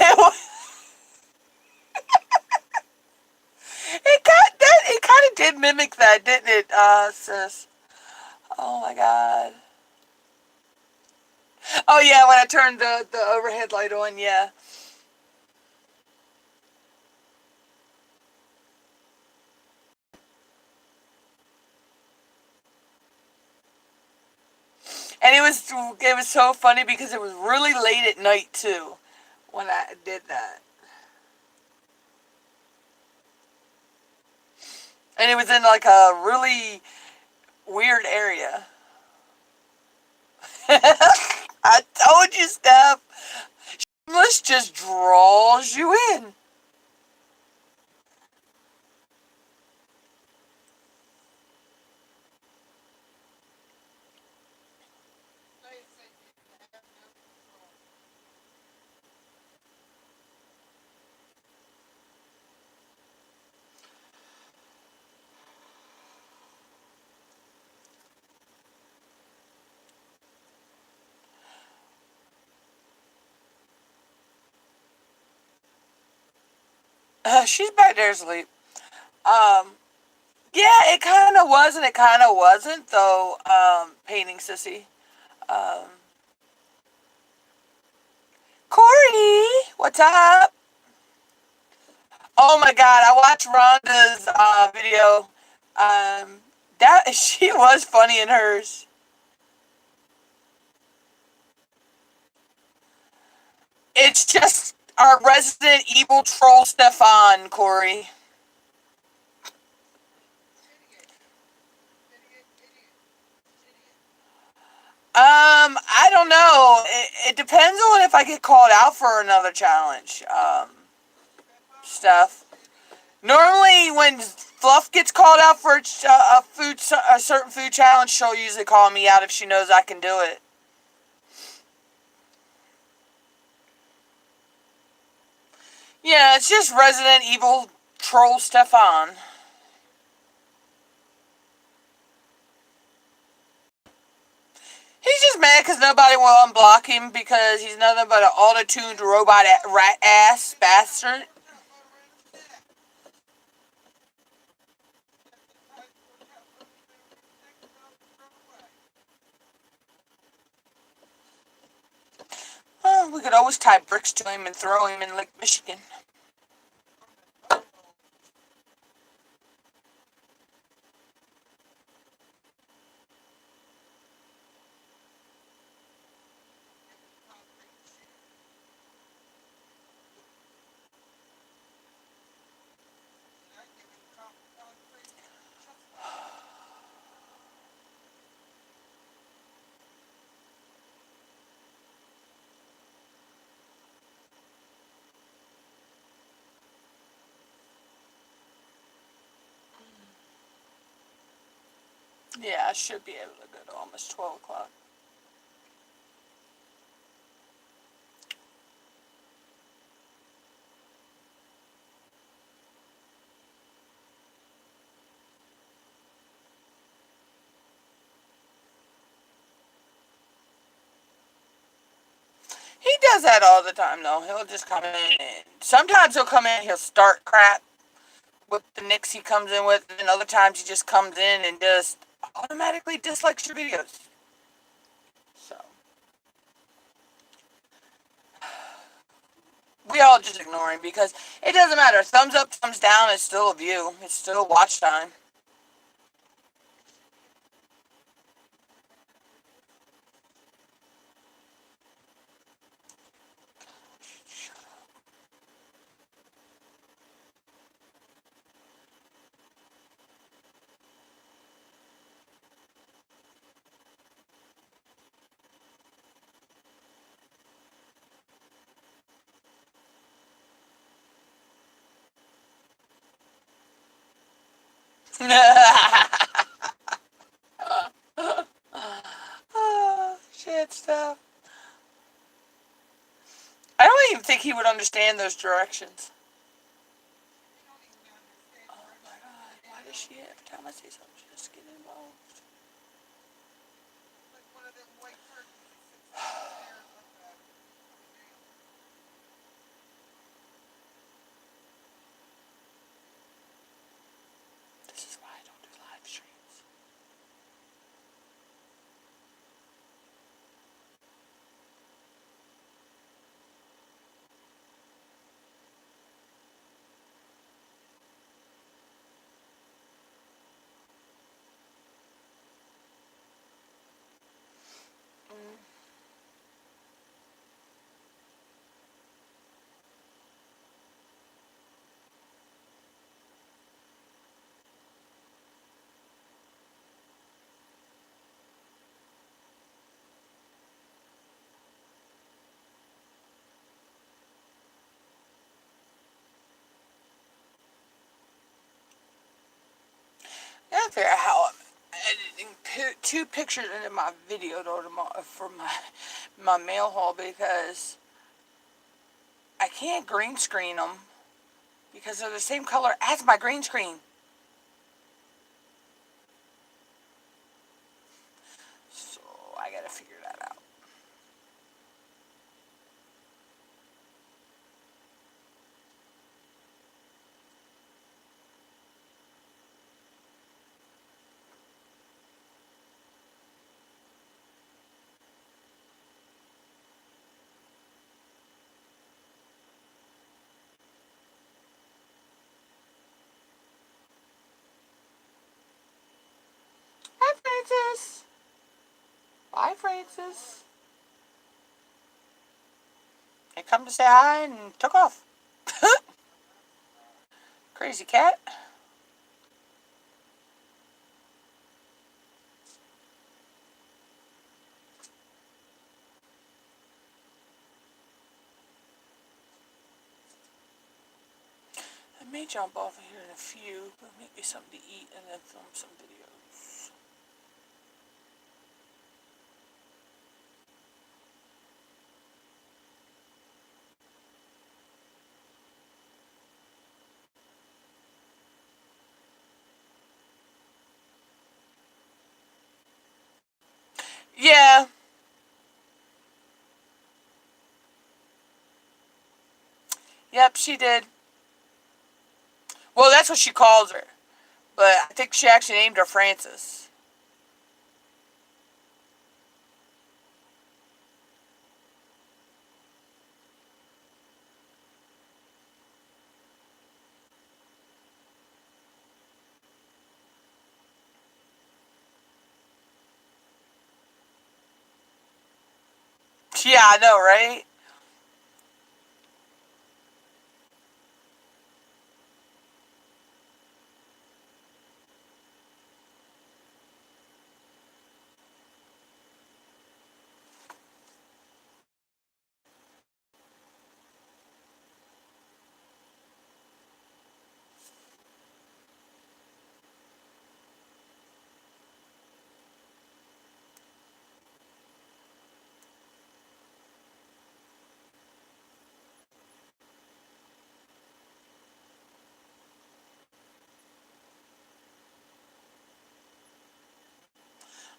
it kind of did mimic that, didn't it, sis? Oh my god. Oh yeah, when I turned the overhead light on, yeah. And it was so funny because it was really late at night too when I did that. And it was in like a really weird area. I told you, Steph. Shameless just draws you in. She's back there asleep. Um, yeah, it kind of was and it kind of wasn't though. Painting Sissy. Um, Corey, what's up? Oh my God, I watched Rhonda's video. That she was funny in hers. It's just our resident evil troll Stefan, Corey. I don't know. It depends on if I get called out for another challenge. Stuff. Normally, when Fluff gets called out for a certain food challenge, she'll usually call me out if she knows I can do it. Yeah, it's just Resident Evil troll Stefan. He's just mad because nobody will unblock him because he's nothing but an auto-tuned robot rat ass bastard. Well, we could always tie bricks to him and throw him in Lake Michigan. Yeah, I should be able to go to almost 12 o'clock. does that all the time, though. He'll just come in. And sometimes he'll come in and he'll start crap with the nicks he comes in with. And other times he just comes in and just automatically dislikes your videos. So we all just ignore him because it doesn't matter. Thumbs up, thumbs down is still a view. It's still watch time. Oh, shit stuff. I don't even think he would understand those directions. Oh my god, why does she every time I say something she just get involved? This is why I don't do live streams. I gotta figure out how I'm editing two pictures into my video for my mail haul because I can't green screen them because they're the same color as my green screen. So I gotta figure that out. Hi, Francis. Bye, Francis. They come to say hi and took off. Crazy cat. I may jump off of here in a few, but make me something to eat and then film some videos. Yeah. Yep, she did. Well, that's what she calls her. But I think she actually named her Francis. Yeah, I know, right?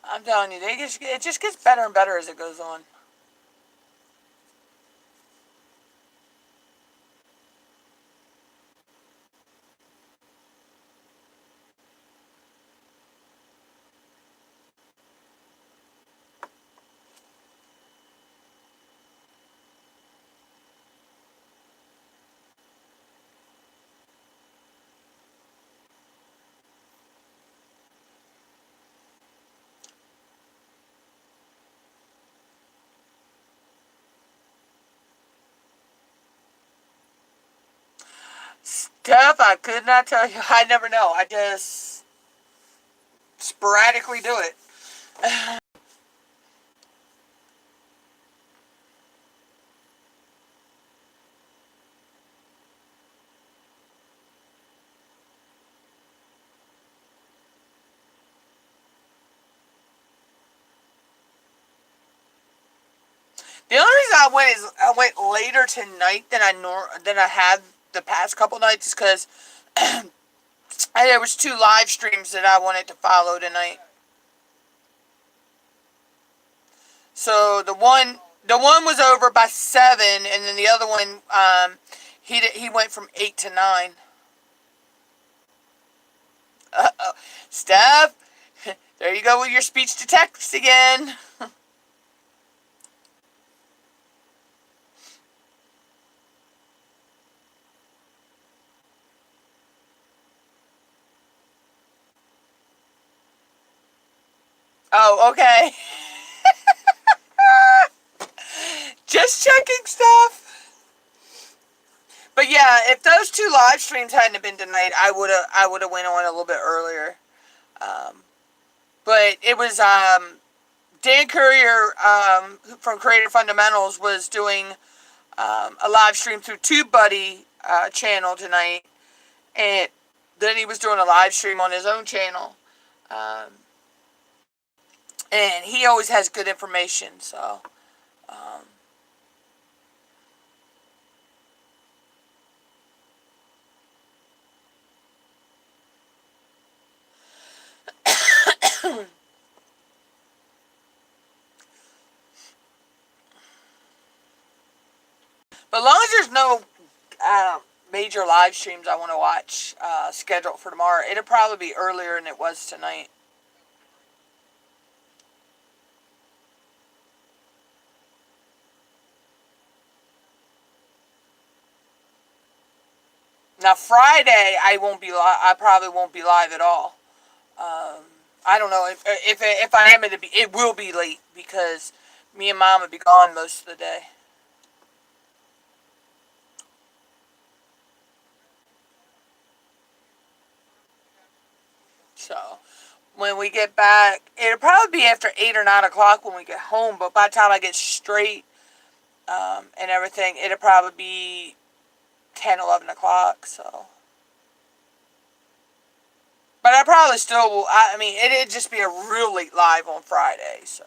I'm telling you, it just gets better and better as it goes on. Tough, I could not tell you. I never know. I just sporadically do it. The only reason I went is I went later tonight than I had the past couple nights is because there was 2 live streams that I wanted to follow tonight. So the one was over by 7, and then the other one he went from 8 to 9. Uh-oh. Steph, there you go with your speech to text again. Oh, okay. Just checking stuff. But yeah, if those 2 live streams hadn't been tonight, I would have went on a little bit earlier. But it was Dan Courier from Creative Fundamentals was doing a live stream through TubeBuddy channel tonight, and then he was doing a live stream on his own channel. And he always has good information, so but as long as there's no major live streams I want to watch scheduled for tomorrow, it'll probably be earlier than it was tonight. Now Friday I probably won't be live at all. I don't know if I am going to be. It will be late because me and Mom will be gone most of the day. So when we get back, it'll probably be after 8 or 9 o'clock when we get home. But by the time I get straight and everything, it'll probably be 10, 11 o'clock. So, but I probably still will. I mean, it'd just be a real late live on Friday. So.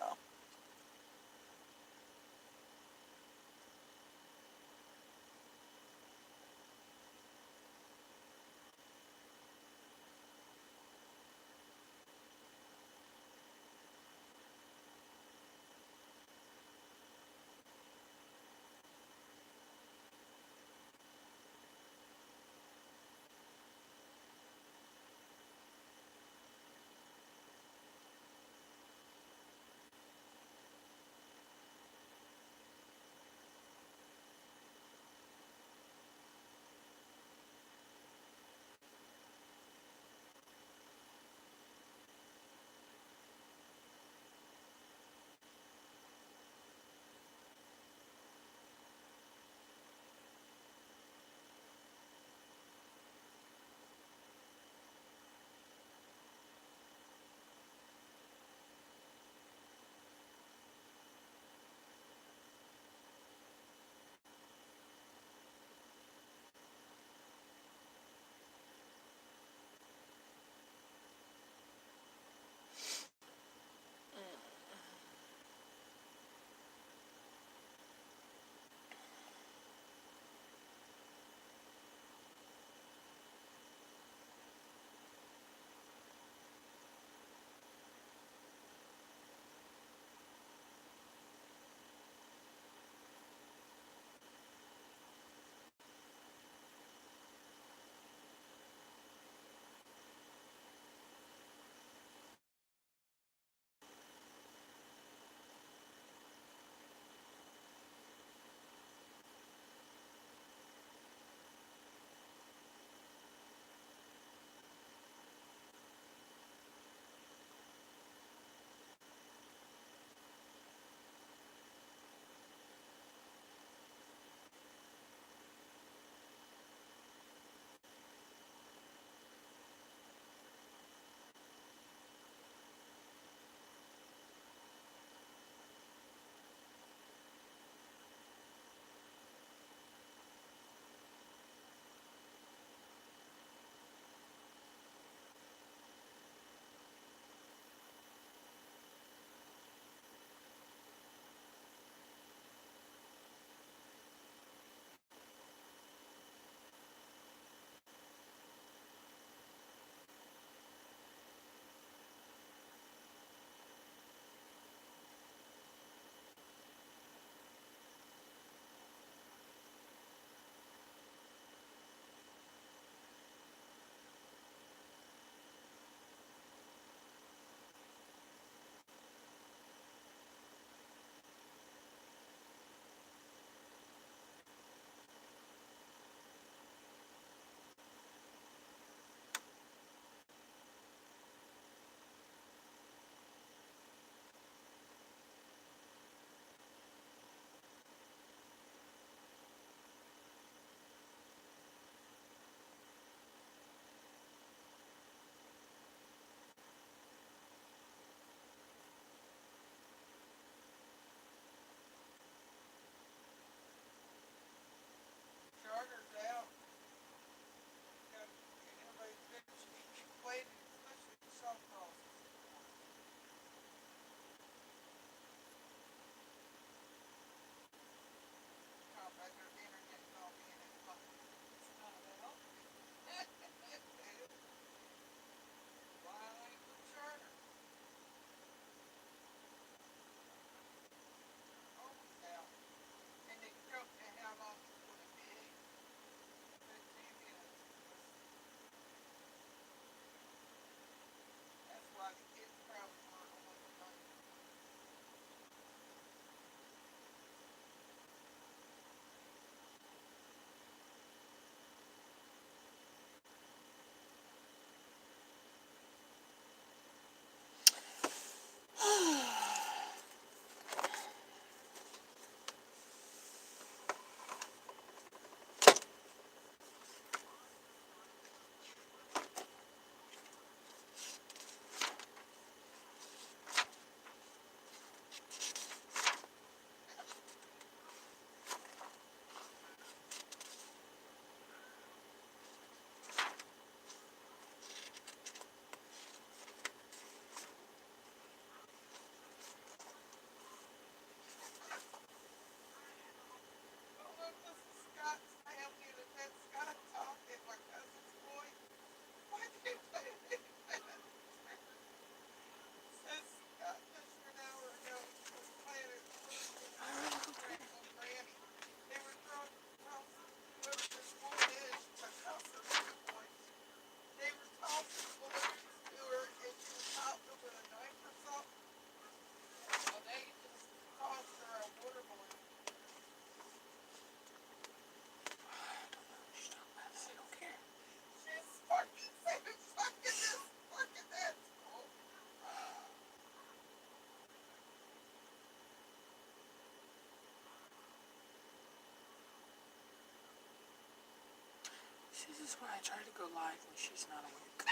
This is why I try to go live when she's not awake.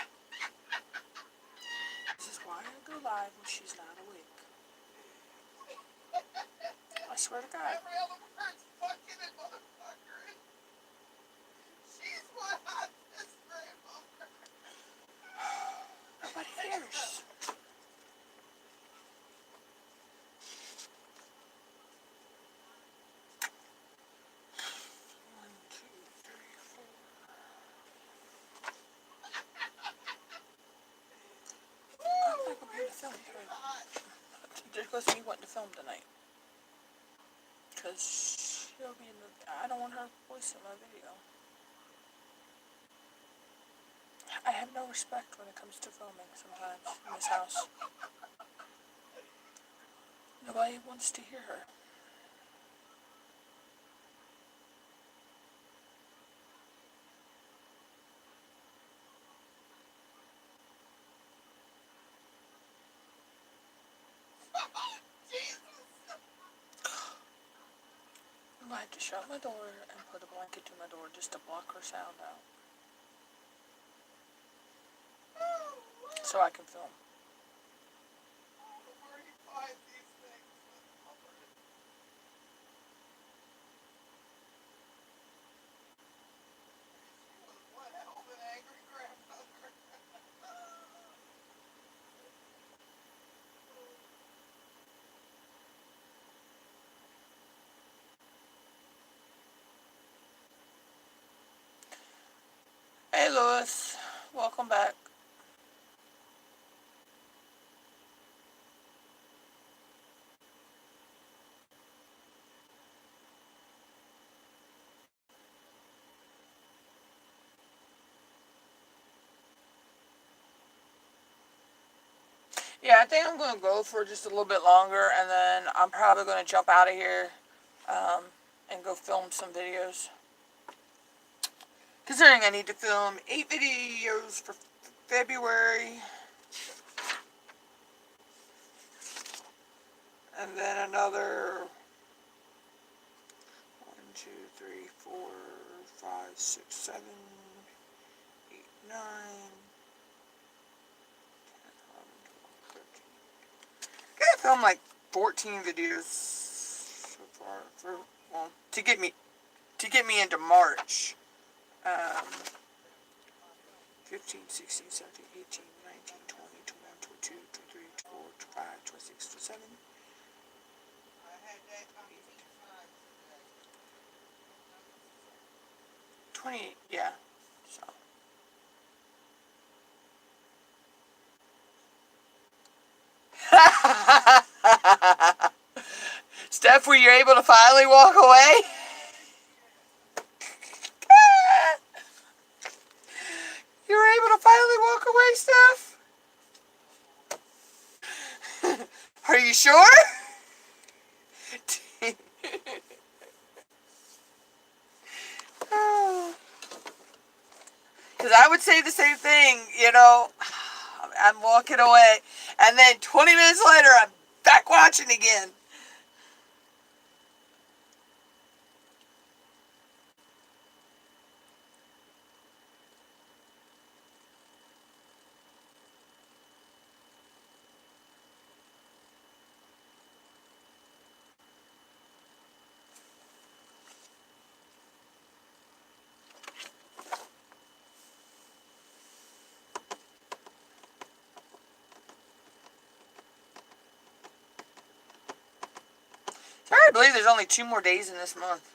This is why I go live when she's not awake. I swear to God. Every other word's fucking it, motherfucker. She's what I just grandmother. Nobody cares. Because we want to film tonight. Because she'll be in the... I don't want her voice in my video. I have no respect when it comes to filming sometimes in this house. Nobody wants to hear her. I had to shut my door and put a blanket to my door just to block her sound out. So I can film. Where do you find these things? She was one hell of an angry grandmother. Hey, Louis. Welcome back. Yeah, I think I'm going to go for just a little bit longer, and then I'm probably going to jump out of here and go film some videos. Considering I need to film 8 videos for February. And then another 1, 2, 3, 4, 5, 6, 7, 8, 9, 10, 11, 12, 13. I filmed like 14 videos so far for, well, to get me into March. 15, 16, 17, 18, 19, 20, 21, 22, 23, 24, 25, 26, 27. 20, yeah. So. Steph, were you able to finally walk away? You were able to finally walk away, Steph? Are you sure? Because I would say the same thing, you know. I'm walking away, and then 20 minutes later, I'm back watching again. It's hard to believe there's only 2 more days in this month.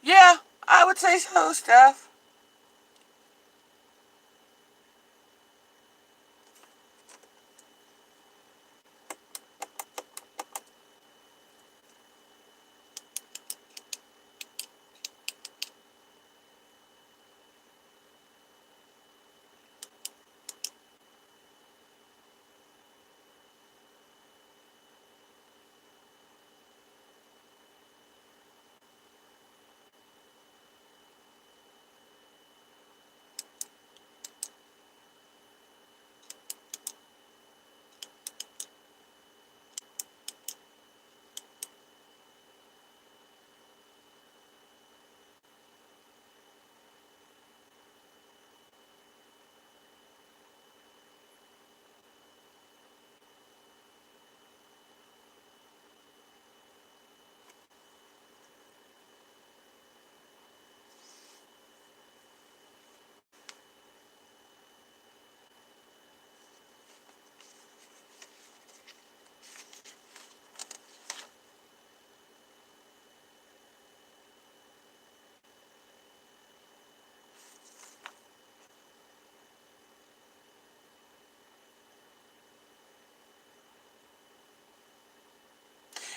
Yeah, I would say so, Steph.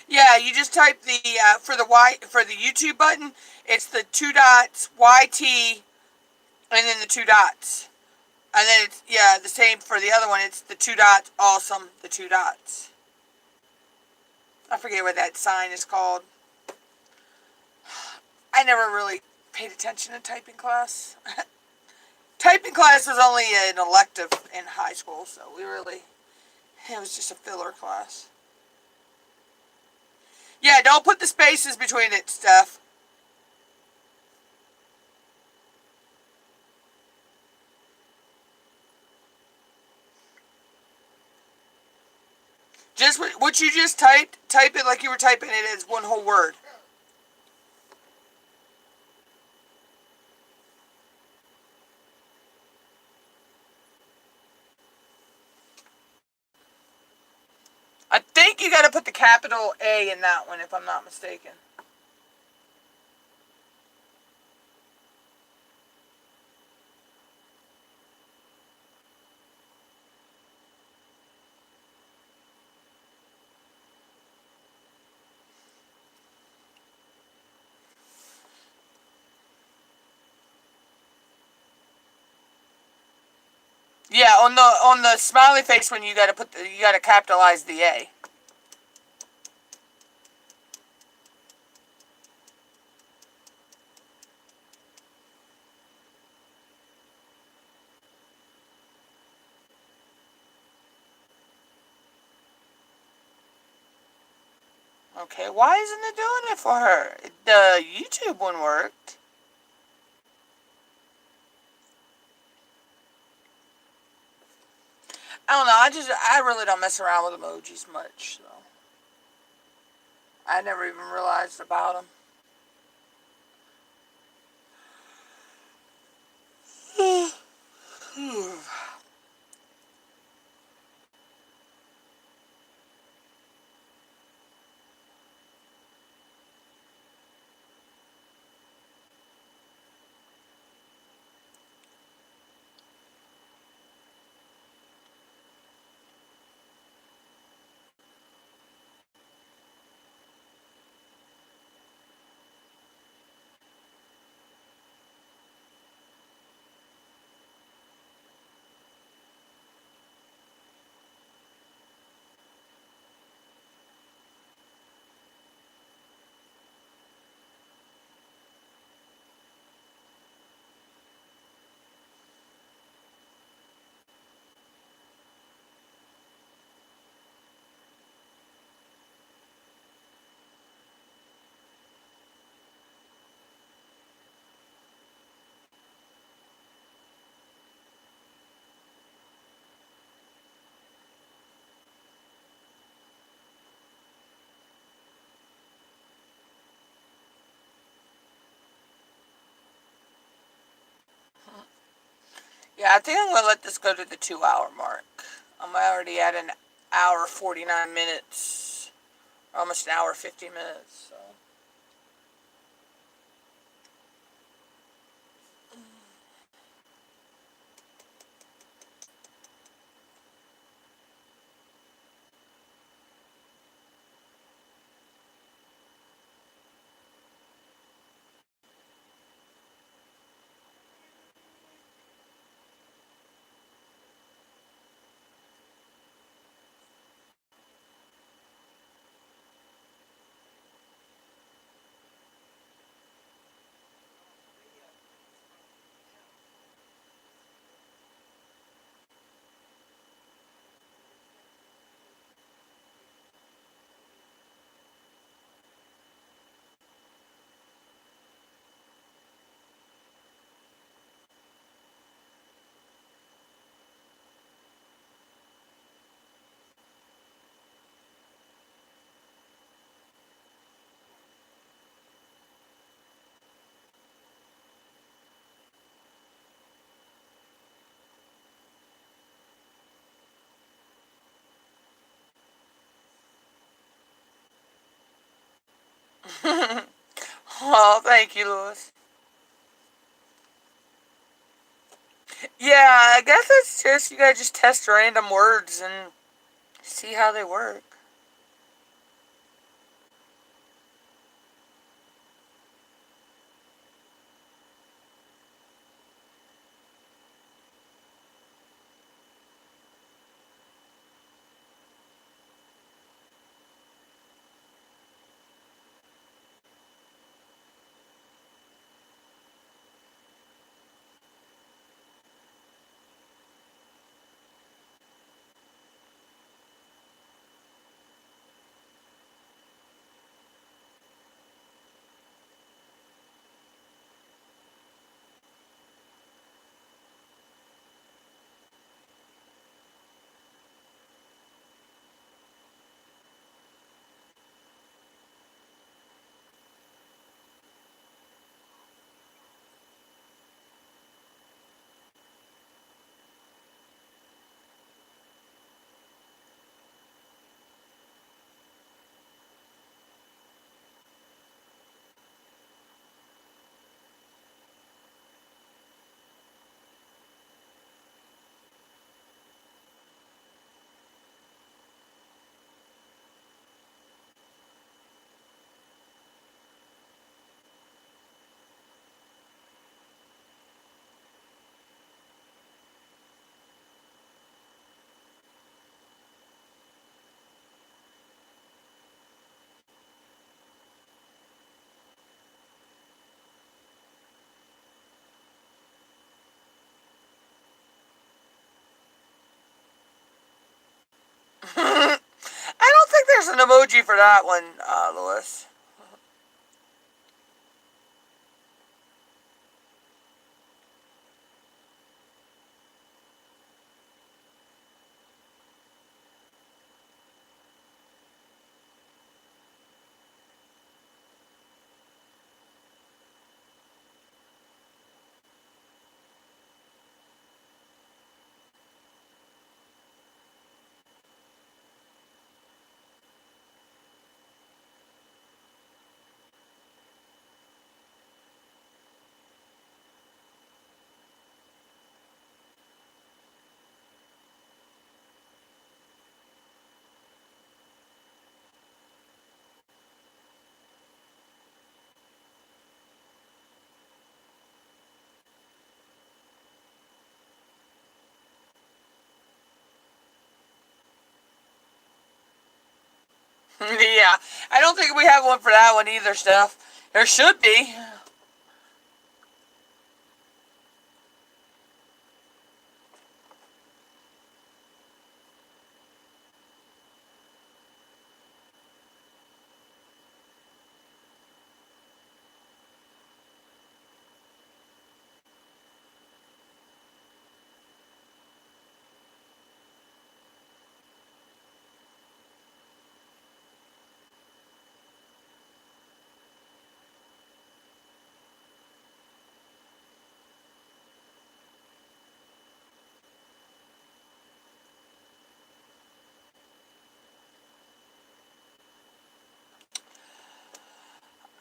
Yeah, you just type the for the YouTube button. It's the two dots YT and then the two dots, and then it's the same for the other one. It's the two dots awesome the two dots. I forget what that sign is called. I never really paid attention to typing class. Typing class was only an elective in high school, so it was just a filler class. Yeah, don't put the spaces between it, Steph. Just what you just typed, type it like you were typing it as one whole word. I think you got to put the capital A in that one, if I'm not mistaken. Yeah, on the smiley face one, you got to capitalize the A. Okay, why isn't it doing it for her? The YouTube one worked. I don't know. I really don't mess around with emojis much, so I never even realized about them. Yeah, I think I'm gonna let this go to the 2 hour mark. I'm already at an hour 49 minutes, almost an hour 50 minutes. So. Oh, thank you, Louis. Yeah, I guess it's just you gotta just test random words and see how they work. I don't think there's an emoji for that one, Lewis. Yeah, I don't think we have one for that one either, Steph. There should be.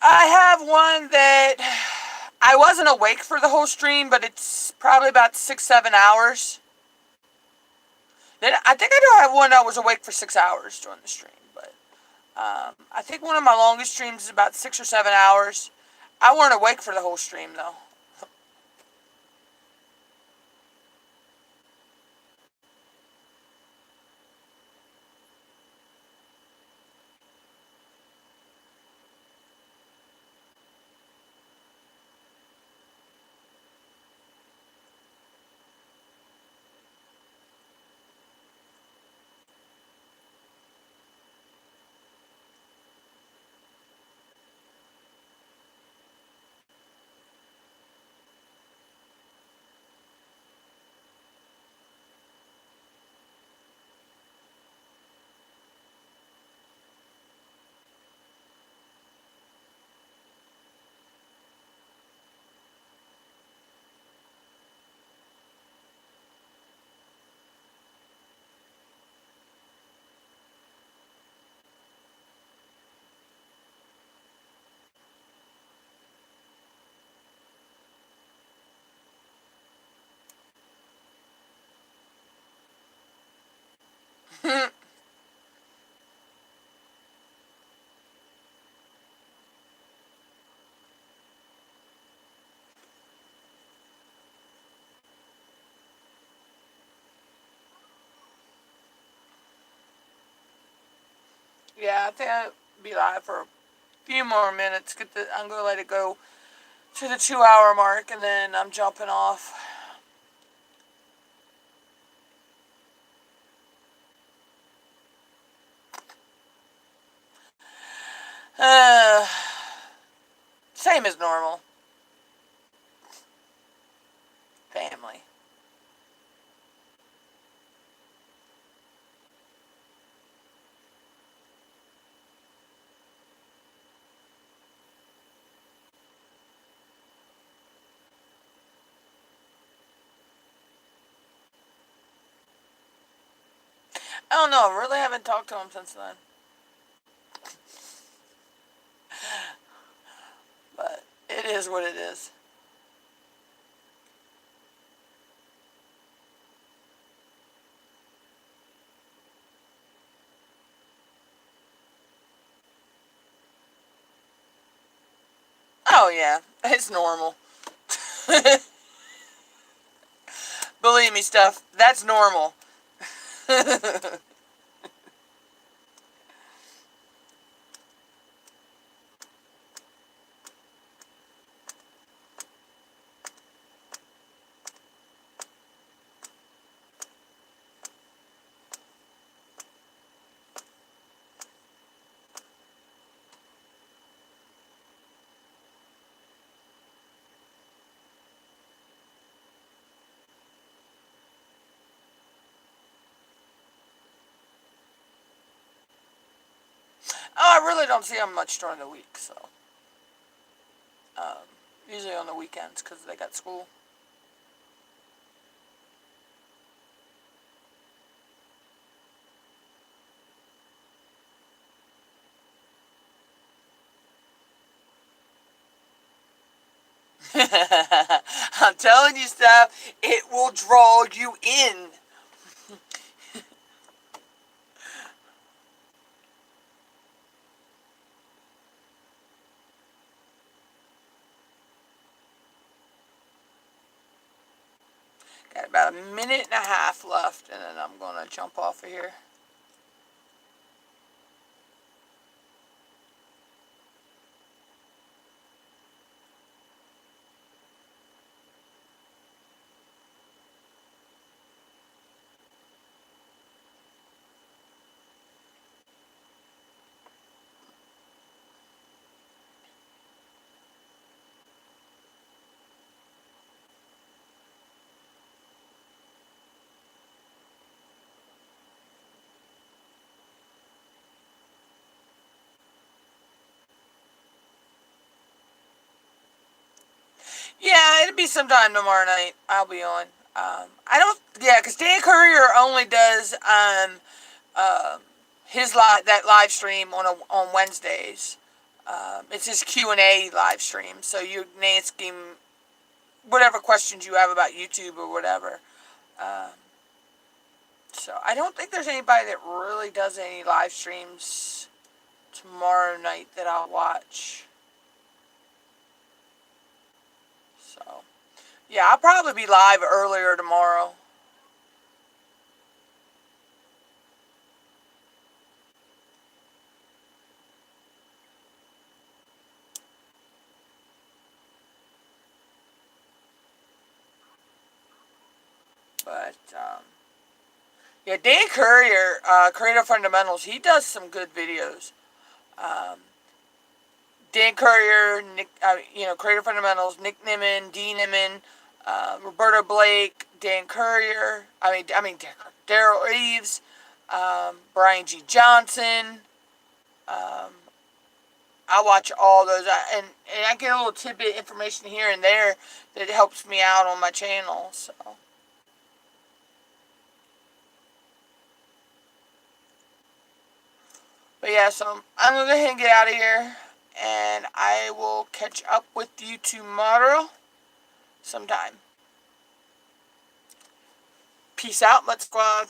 I have one that I wasn't awake for the whole stream, but it's probably about 6-7 hours. Then I think I do have one that was awake for 6 hours during the stream, but I think one of my longest streams is about 6 or 7 hours. I weren't awake for the whole stream though. Yeah, I think I'll be live for a few more minutes. I'm gonna let it go to the 2 hour mark, and then I'm jumping off. Uh, Same as normal. Family. I don't know. I really haven't talked to him since then. But it is what it is. Oh, yeah. It's normal. Believe me, Steph. That's normal. really don't see them much during the week, so. Usually on the weekends because they got school. I'm telling you stuff, it will draw you in. Got about a minute and a half left, and then I'm going to jump off of here. Yeah, it'll be sometime tomorrow night. I'll be on. I don't, yeah, because Dan Courier only does his that live stream on Wednesdays. It's his Q&A live stream, so you can ask him whatever questions you have about YouTube or whatever. So I don't think there's anybody that really does any live streams tomorrow night that I'll watch. So, yeah, I'll probably be live earlier tomorrow. But, yeah, Dan Courier, Creative Fundamentals, he does some good videos. Dan Courier, Creative Fundamentals, Nick Nimmin, Dee Nimmin, Roberta Blake, Dan Courier, Daryl Reeves, Brian G. Johnson. I watch all those, and I get a little tidbit information here and there that helps me out on my channel. So. But yeah, so I'm going to go ahead and get out of here, and I will catch up with you tomorrow sometime. Peace out, Mutt Squad.